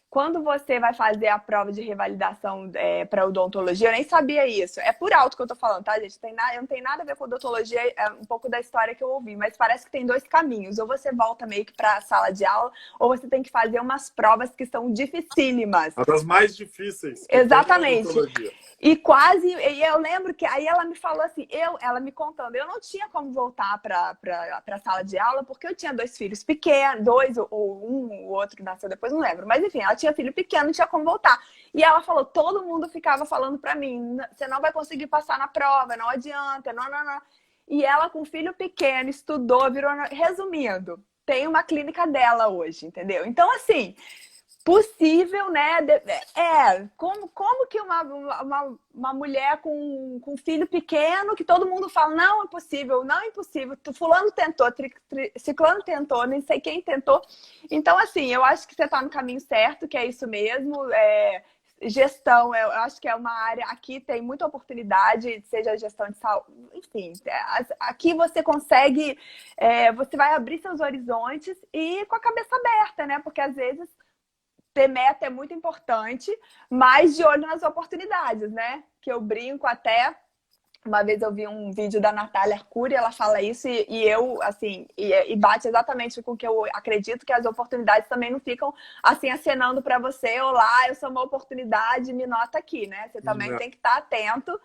quando você vai fazer a prova de revalidação para odontologia, eu nem sabia isso. É por alto que eu tô falando, tá, gente? Eu não tenho nada a ver com odontologia, é um pouco da história que eu ouvi, mas parece que tem dois caminhos. Ou você volta meio que para a sala de aula, ou você tem que fazer umas provas que são dificílimas. Uma das mais difíceis que tem na Exatamente. odontologia. E eu lembro que aí ela me falou assim, ela me contando, eu não tinha como voltar para a sala de aula porque eu tinha dois filhos pequenos, dois ou um, o outro nasceu depois, não lembro. Mas enfim, ela tinha filho pequeno, não tinha como voltar. E ela falou, todo mundo ficava falando para mim, você não vai conseguir passar na prova, não adianta, não, não, não. E ela com filho pequeno, estudou, virou, resumindo, tem uma clínica dela hoje, entendeu? Então assim, possível, né? Como que uma mulher com filho pequeno, que todo mundo fala, não é possível, não é impossível, fulano tentou, ciclano tentou, nem sei quem tentou. Então, assim, eu acho que você está no caminho certo, que é isso mesmo. Gestão, eu acho que é uma área, aqui tem muita oportunidade, seja gestão de saúde, enfim, aqui você consegue, você vai abrir seus horizontes e com a cabeça aberta, né? Porque às vezes ter meta é muito importante, mas de olho nas oportunidades, né? Que eu brinco até. Uma vez eu vi um vídeo da Natália Arcuri, ela fala isso, e eu, assim, e bate exatamente com o que eu acredito, que as oportunidades também não ficam, assim, acenando para você, olá, eu sou uma oportunidade, me nota aqui, né? Você também tem que estar atento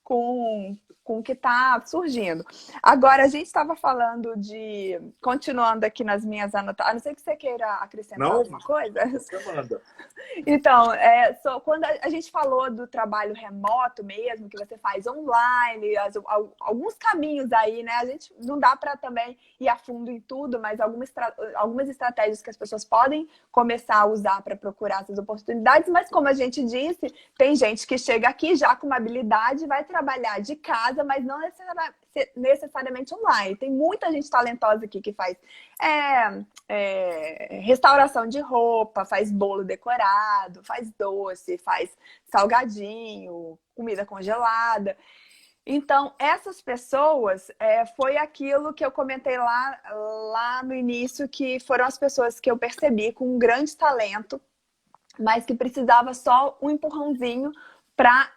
com o que está surgindo. Agora, a gente estava falando de... Continuando aqui nas minhas anotações, a não ser que você queira acrescentar Não, alguma coisa. você manda. Então, quando a gente falou do trabalho remoto mesmo, que você faz online, alguns caminhos aí, né? A gente não dá para também ir a fundo em tudo, mas algumas estratégias que as pessoas podem começar a usar para procurar essas oportunidades, mas como a gente disse, tem gente que chega aqui já com uma habilidade, vai trabalhar de casa, mas não necessariamente online. Tem muita gente talentosa aqui que faz restauração de roupa, faz bolo decorado, faz doce, faz salgadinho, comida congelada. Então, essas pessoas, foi aquilo que eu comentei lá no início, que foram as pessoas que eu percebi com um grande talento, mas que precisava só um empurrãozinho para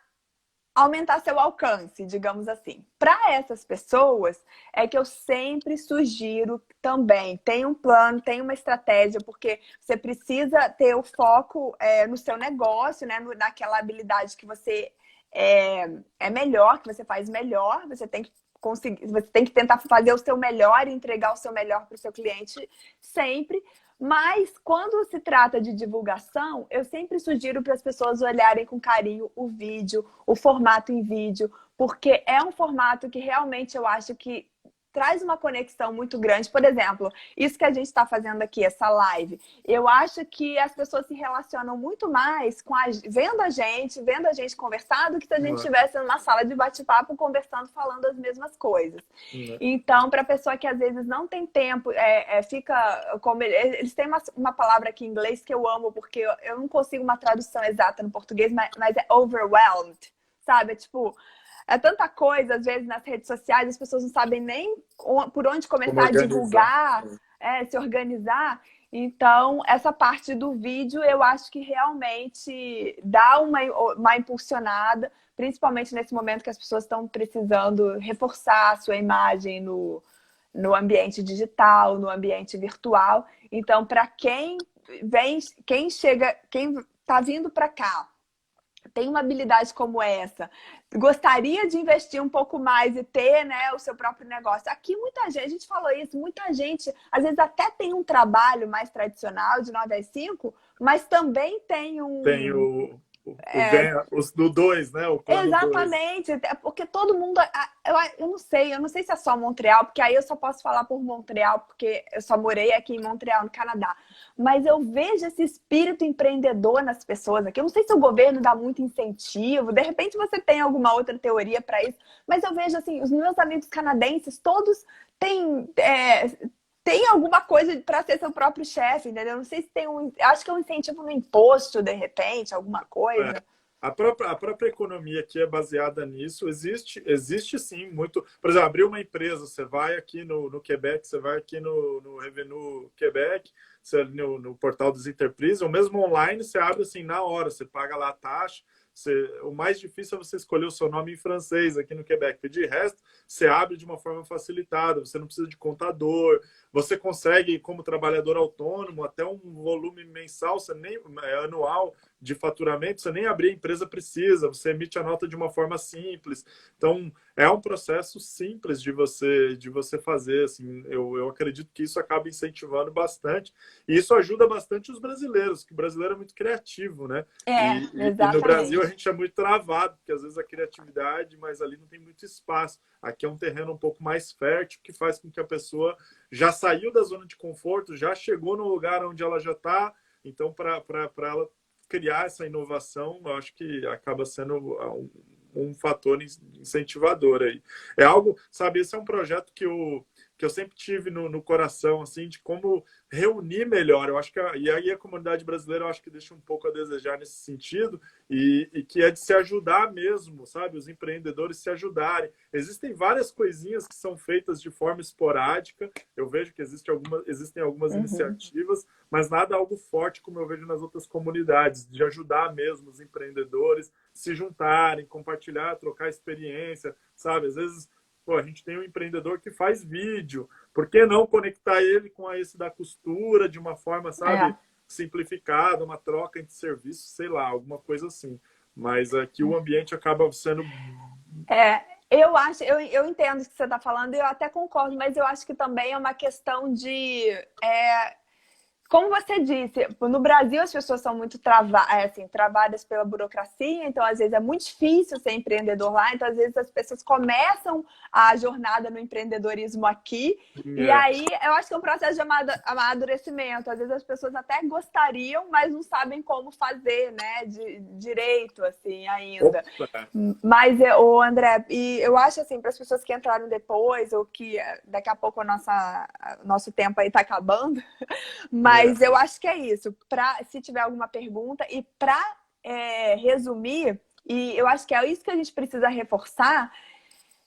aumentar seu alcance, digamos assim. Para essas pessoas, é que eu sempre sugiro também, tem um plano, tem uma estratégia, porque você precisa ter o foco no seu negócio, né, naquela habilidade que você é melhor, que você faz melhor, você tem que conseguir, você tem que tentar fazer o seu melhor e entregar o seu melhor para o seu cliente sempre. Mas quando se trata de divulgação, eu sempre sugiro para as pessoas olharem com carinho o vídeo, o formato em vídeo, porque é um formato que realmente eu acho que traz uma conexão muito grande. Por exemplo, isso que a gente está fazendo aqui, essa live, eu acho que as pessoas se relacionam muito mais vendo a gente conversar, do que se a gente estivesse numa sala de bate-papo conversando, falando as mesmas coisas. Então, para a pessoa que às vezes não tem tempo, fica como eles têm uma palavra aqui em inglês que eu amo, porque eu não consigo uma tradução exata no português, mas é overwhelmed, sabe? É tipo, é tanta coisa, às vezes, nas redes sociais, as pessoas não sabem nem por onde começar a divulgar, se organizar. Então, essa parte do vídeo, eu acho que realmente dá uma impulsionada, principalmente nesse momento que as pessoas estão precisando reforçar a sua imagem no ambiente digital, no ambiente virtual. Então, para quem tá vindo para cá, tem uma habilidade como essa, gostaria de investir um pouco mais e ter, né, o seu próprio negócio. Aqui muita gente, a gente falou isso, muita gente, às vezes até tem um trabalho mais tradicional, de 9 às 5, mas também tem Tem um... os do 2, né? O plano 2. Exatamente, porque todo mundo, eu não sei se é só Montreal, porque aí eu só posso falar por Montreal, porque eu só morei aqui em Montreal, no Canadá. Mas eu vejo esse espírito empreendedor nas pessoas aqui. Eu não sei se o governo dá muito incentivo, de repente você tem alguma outra teoria para isso, mas eu vejo assim, os meus amigos canadenses, todos têm, tem alguma coisa para ser seu próprio chefe, entendeu? Não sei se tem acho que é um incentivo no imposto, de repente, alguma coisa. A própria economia que é baseada nisso, existe sim muito. Por exemplo, abrir uma empresa, você vai aqui no Quebec, você vai aqui no Revenu Quebec, no portal dos Interprises, ou mesmo online, você abre assim na hora, você paga lá a taxa. O mais difícil é você escolher o seu nome em francês aqui no Quebec. De resto, você abre de uma forma facilitada, você não precisa de contador, você consegue, como trabalhador autônomo, até um volume mensal, anual de faturamento, você nem abrir a empresa precisa, você emite a nota de uma forma simples. Então, é um processo simples de você fazer. Assim, eu acredito que isso acaba incentivando bastante. E isso ajuda bastante os brasileiros, que o brasileiro é muito criativo, né? E no Brasil a gente é muito travado, porque às vezes a criatividade, mas ali não tem muito espaço. Aqui é um terreno um pouco mais fértil, que faz com que a pessoa já saiu da zona de conforto, já chegou no lugar onde ela já está. Então, para ela criar essa inovação, eu acho que acaba sendo um fator incentivador aí. É algo, sabe, esse é um projeto que eu sempre tive no coração, assim, de como reunir melhor. Eu acho que e aí a comunidade brasileira, eu acho que deixa um pouco a desejar nesse sentido, e que é de se ajudar mesmo, sabe? Os empreendedores se ajudarem. Existem várias coisinhas que são feitas de forma esporádica. Eu vejo que existem algumas iniciativas, mas nada algo forte como eu vejo nas outras comunidades, de ajudar mesmo os empreendedores se juntarem, compartilhar, trocar experiência, sabe? Às vezes, pô, a gente tem um empreendedor que faz vídeo, por que não conectar ele com esse da costura de uma forma, sabe, simplificada, uma troca entre serviços, sei lá, alguma coisa assim. Mas aqui o ambiente acaba sendo... Eu acho, eu entendo o que você está falando, e eu até concordo, mas eu acho que também é uma questão de... Como você disse, no Brasil as pessoas são muito travadas pela burocracia, então às vezes é muito difícil ser empreendedor lá, então às vezes as pessoas começam a jornada no empreendedorismo aqui, e aí eu acho que é um processo de amadurecimento. Às vezes as pessoas até gostariam, mas não sabem como fazer, né, direito, assim, ainda. Mas, André, e eu acho assim, para as pessoas que entraram depois, ou que daqui a pouco nosso tempo aí tá acabando, mas eu acho que é isso. Se tiver alguma pergunta, e para resumir, e eu acho que é isso que a gente precisa reforçar,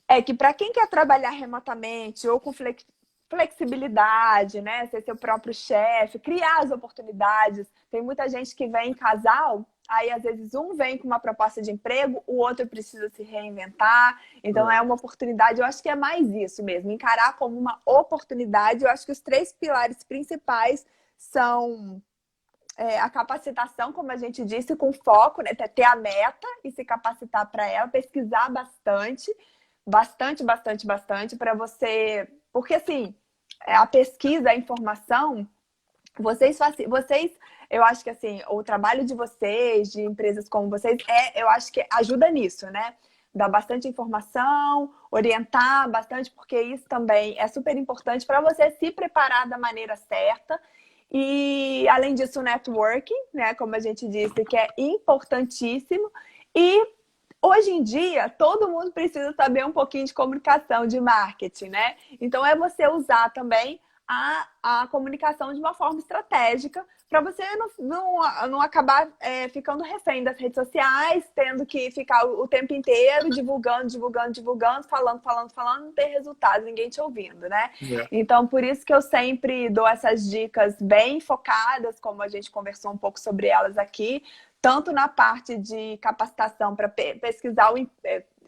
é que para quem quer trabalhar remotamente ou com flexibilidade, né, ser seu próprio chefe, criar as oportunidades. Tem muita gente que vem em casal, aí às vezes um vem com uma proposta de emprego, o outro precisa se reinventar. Então é uma oportunidade, eu acho que é mais isso mesmo, encarar como uma oportunidade. Eu acho que os 3 pilares principais são a capacitação, como a gente disse, com foco, né? Ter a meta e se capacitar para ela, pesquisar bastante, para você... Porque, assim, a pesquisa, a informação, vocês, eu acho que, assim, o trabalho de vocês, de empresas como vocês, eu acho que ajuda nisso, né? Dar bastante informação, orientar bastante, porque isso também é super importante para você se preparar da maneira certa. E, além disso, o networking, né? Como a gente disse, que é importantíssimo. E, hoje em dia, todo mundo precisa saber um pouquinho de comunicação, de marketing, né? Então, é você usar também a comunicação de uma forma estratégica para você não acabar ficando refém das redes sociais, tendo que ficar o tempo inteiro divulgando, falando, não ter resultado, ninguém te ouvindo, né? Então, por isso que eu sempre dou essas dicas bem focadas, como a gente conversou um pouco sobre elas aqui, tanto na parte de capacitação para pesquisar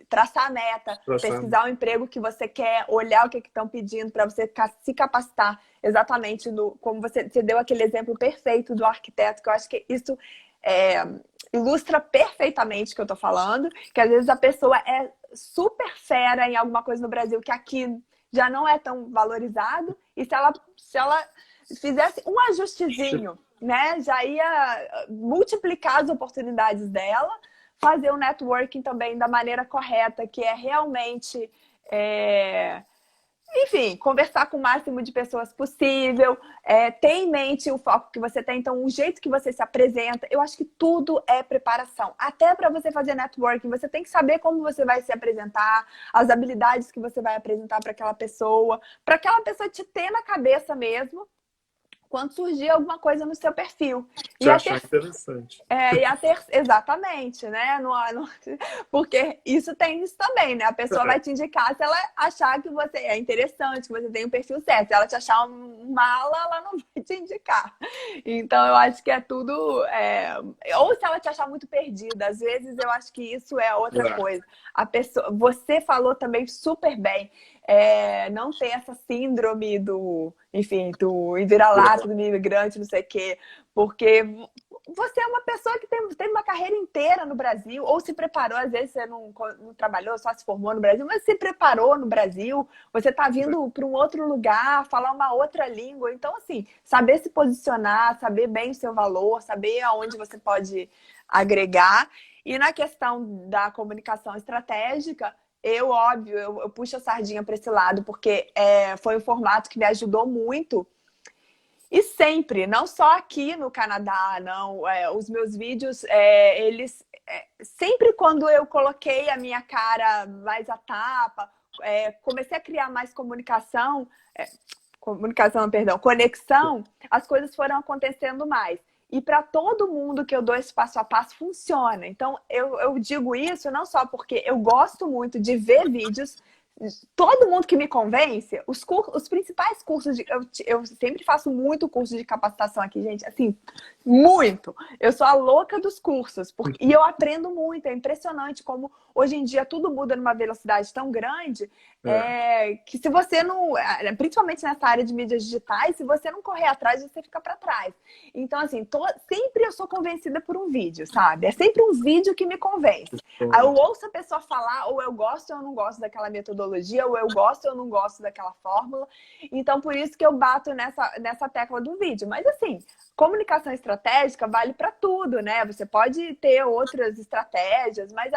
traçar a meta, pesquisar o emprego que você quer, olhar o que estão pedindo para você se capacitar exatamente como você deu aquele exemplo perfeito do arquiteto, que eu acho que isso ilustra perfeitamente o que eu tô falando, que às vezes a pessoa é super fera em alguma coisa no Brasil que aqui já não é tão valorizado, e se ela fizesse um ajustezinho, né, já ia multiplicar as oportunidades dela, fazer o networking também da maneira correta, que é realmente... enfim, conversar com o máximo de pessoas possível, ter em mente o foco que você tem, então o jeito que você se apresenta, eu acho que tudo é preparação. Até para você fazer networking, você tem que saber como você vai se apresentar, as habilidades que você vai apresentar para aquela pessoa te ter na cabeça mesmo, quando surgir alguma coisa no seu perfil. Te achar interessante. Exatamente, né? Porque isso tem isso também, né? A pessoa vai te indicar se ela achar que você é interessante, que você tem o perfil certo. Se ela te achar um mala, ela não vai te indicar. Então, eu acho que é tudo... Ou se ela te achar muito perdida. Às vezes, eu acho que isso é outra coisa. Você falou também super bem. Não ter essa síndrome do vira-lata, do imigrante, não sei o quê, porque você é uma pessoa que teve uma carreira inteira no Brasil, ou se preparou, às vezes você não trabalhou, só se formou no Brasil, mas se preparou no Brasil, você está vindo para um outro lugar, falar uma outra língua, então assim, saber se posicionar, saber bem o seu valor, saber aonde você pode agregar, e na questão da comunicação estratégica, óbvio, eu puxo a sardinha para esse lado, porque foi um formato que me ajudou muito. E sempre, não só aqui no Canadá, não. Os meus vídeos, eles... sempre quando eu coloquei a minha cara mais à tapa, comecei a criar mais conexão, as coisas foram acontecendo mais. E para todo mundo que eu dou esse passo a passo, funciona. Então, eu digo isso não só porque eu gosto muito de ver vídeos, todo mundo que me convence, os principais cursos, eu sempre faço muito curso de capacitação aqui, gente, assim, muito. Eu sou a louca dos cursos, e eu aprendo muito, é impressionante como hoje em dia tudo muda numa velocidade tão grande, que se você não, principalmente nessa área de mídias digitais, se você não correr atrás, você fica para trás. Então, assim, sempre eu sou convencida por um vídeo, sabe? É sempre um vídeo que me convence. Aí eu ouço a pessoa falar, ou eu gosto ou eu não gosto daquela metodologia, ou eu gosto ou eu não gosto daquela fórmula. Então, por isso que eu bato nessa tecla do vídeo. Mas, assim, comunicação estratégica vale para tudo, né? Você pode ter outras estratégias, mas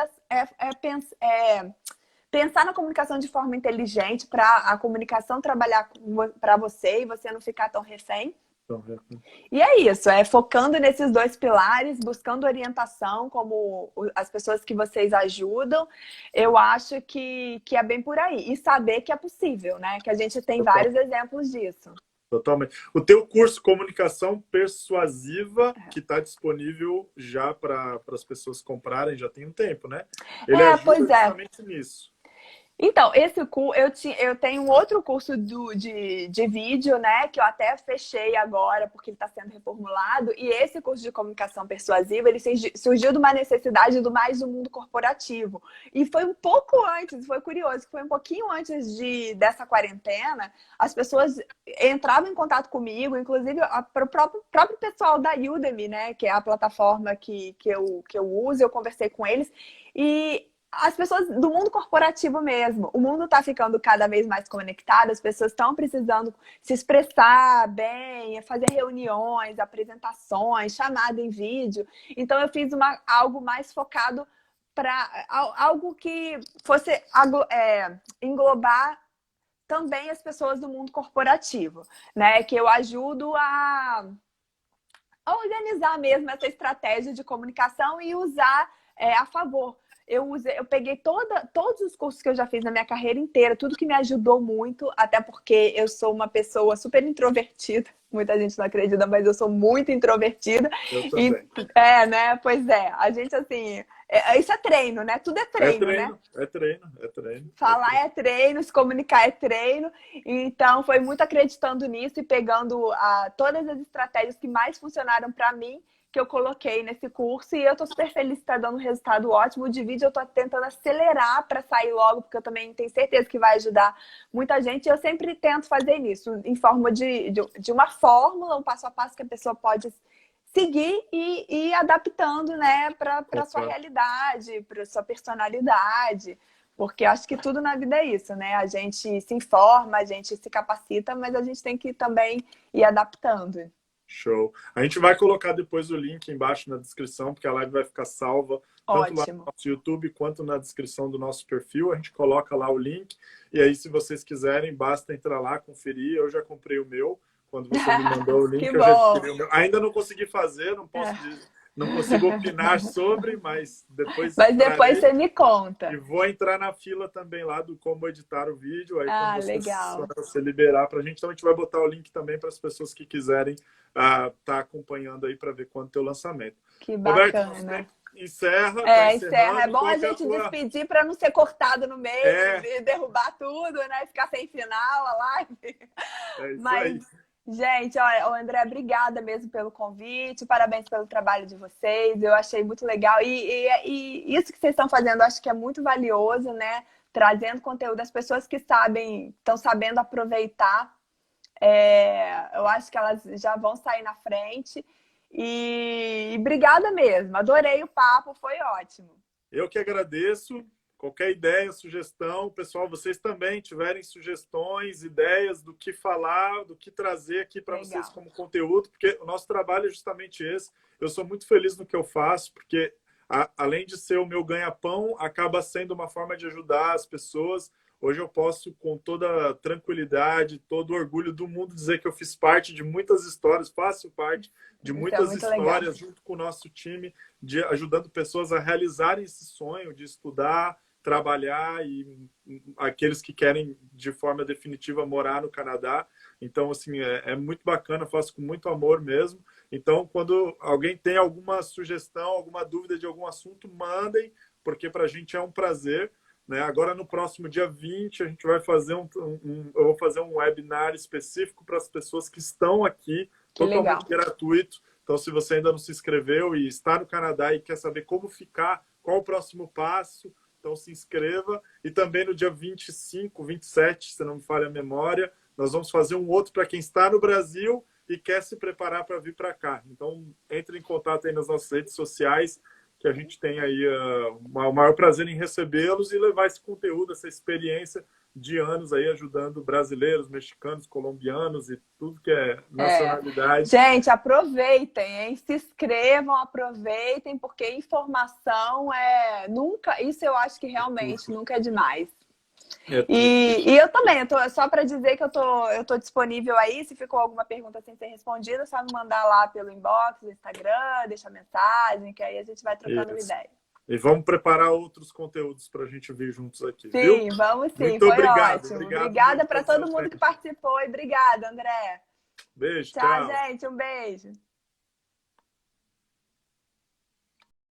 pensar na comunicação de forma inteligente para a comunicação trabalhar para você e você não ficar tão refém. E é isso, focando nesses dois pilares, buscando orientação como as pessoas que vocês ajudam, eu acho que é bem por aí. E saber que é possível, né? Que a gente tem vários exemplos disso. Totalmente. O teu curso Comunicação Persuasiva, que está disponível já para as pessoas comprarem, já tem um tempo, né? Ele ajuda justamente nisso. Então, esse curso, eu tenho um outro curso de vídeo, né? Que eu até fechei agora, porque ele está sendo reformulado. E esse curso de comunicação persuasiva, ele surgiu de uma necessidade do mundo corporativo. E foi um pouco antes, foi curioso, foi um pouquinho antes dessa quarentena, as pessoas entravam em contato comigo, inclusive para o próprio pessoal da Udemy, né? Que é a plataforma que eu uso, eu conversei com eles. E as pessoas do mundo corporativo mesmo. O mundo está ficando cada vez mais conectado, as pessoas estão precisando se expressar bem, fazer reuniões, apresentações, chamada em vídeo. Então, eu fiz algo mais focado para algo que fosse englobar também as pessoas do mundo corporativo, né? Que eu ajudo a organizar mesmo essa estratégia de comunicação e usar a favor. Eu peguei todos os cursos que eu já fiz na minha carreira inteira, tudo que me ajudou muito, até porque eu sou uma pessoa super introvertida. Muita gente não acredita, mas eu sou muito introvertida. Eu também. Né? Pois é. A gente, assim... isso é treino, né? Tudo é treino, né? É treino. Falar é treino, se comunicar é treino. Então, foi muito acreditando nisso e pegando todas as estratégias que mais funcionaram para mim, que eu coloquei nesse curso, e eu tô super feliz que tá dando um resultado ótimo. O de vídeo eu tô tentando acelerar para sair logo, porque eu também tenho certeza que vai ajudar muita gente. E eu sempre tento fazer isso em forma de uma fórmula, um passo a passo que a pessoa pode seguir e ir adaptando, né, para a sua Opa, realidade, para a sua personalidade. Porque eu acho que tudo na vida é isso, né? A gente se informa, a gente se capacita, mas a gente tem que também ir adaptando. show. A gente vai colocar depois o link embaixo na descrição, porque a live vai ficar salva tanto lá no Ótimo. nosso YouTube quanto na descrição do nosso perfil. A gente coloca lá o link. E aí, se vocês quiserem, basta entrar lá, conferir. Eu já comprei o meu. Quando você me mandou o Que link, eu já bom. adquiri o meu. Ainda não consegui fazer, não posso dizer, não consigo opinar sobre, mas depois Mas depois entrarei. você me E conta. vou entrar na fila também lá do como editar o vídeo. Aí, quando Ah, legal. você liberar para a gente, então a gente vai botar o link também para as pessoas que quiserem estar acompanhando aí para ver quando tem o lançamento. Que Roberto, você bacana. encerra, está Encerra. É encerrando. bom Qual a que é a gente tua. despedir para não ser cortado no meio É, e derrubar tudo, né? Ficar sem final a live. é isso Mas, aí. gente, olha, ô André, obrigada mesmo pelo convite, parabéns pelo trabalho de vocês, eu achei muito legal. E isso que vocês estão fazendo, eu acho que é muito valioso, né? Trazendo conteúdo, as pessoas que sabem, estão sabendo aproveitar, eu acho que elas já vão sair na frente. E obrigada mesmo, adorei o papo, foi ótimo. Eu que agradeço. Qualquer ideia, sugestão, pessoal, vocês também tiverem sugestões, ideias do que falar, do que trazer aqui para vocês Legal. como conteúdo, porque o nosso trabalho é justamente esse. Eu sou muito feliz no que eu faço, porque além de ser o meu ganha-pão, acaba sendo uma forma de ajudar as pessoas. Hoje eu posso, com toda tranquilidade, todo o orgulho do mundo, dizer que eu fiz parte de muitas histórias, faço parte de Isso é muitas muito legal. histórias junto com o nosso time, de ajudando pessoas a realizarem esse sonho de estudar, trabalhar e aqueles que querem de forma definitiva morar no Canadá. Então, assim, é muito bacana, faço com muito amor mesmo. Então, quando alguém tem alguma sugestão, alguma dúvida de algum assunto, mandem, porque para a gente é um prazer. Né? Agora, no próximo dia 20, a gente vai fazer eu vou fazer um webinar específico para as pessoas que estão aqui, Que totalmente legal. gratuito. Então, se você ainda não se inscreveu e está no Canadá e quer saber como ficar, qual o próximo passo, então se inscreva. E também no dia 25, 27, se não me falha a memória, nós vamos fazer um outro para quem está no Brasil e quer se preparar para vir para cá. Então, entre em contato aí nas nossas redes sociais, que a gente tem aí o maior prazer em recebê-los e levar esse conteúdo, essa experiência de anos aí ajudando brasileiros, mexicanos, colombianos e tudo que é É. nacionalidade. Gente, aproveitem, hein? Se inscrevam, aproveitem, porque informação nunca, isso eu acho que realmente nunca é demais. É tudo. E eu também, só para dizer que eu tô disponível aí, se ficou alguma pergunta sem ser respondida, é só me mandar lá pelo inbox do Instagram, deixa mensagem, que aí a gente vai trocando uma Isso. ideia. E vamos preparar outros conteúdos para a gente ver juntos aqui, viu? Sim, vamos sim, Muito foi obrigado. ótimo. Obrigado Obrigada mesmo para pelo seu todo mundo que tempo. participou e obrigada, André. Beijo, Tchau, tchau. gente, um beijo.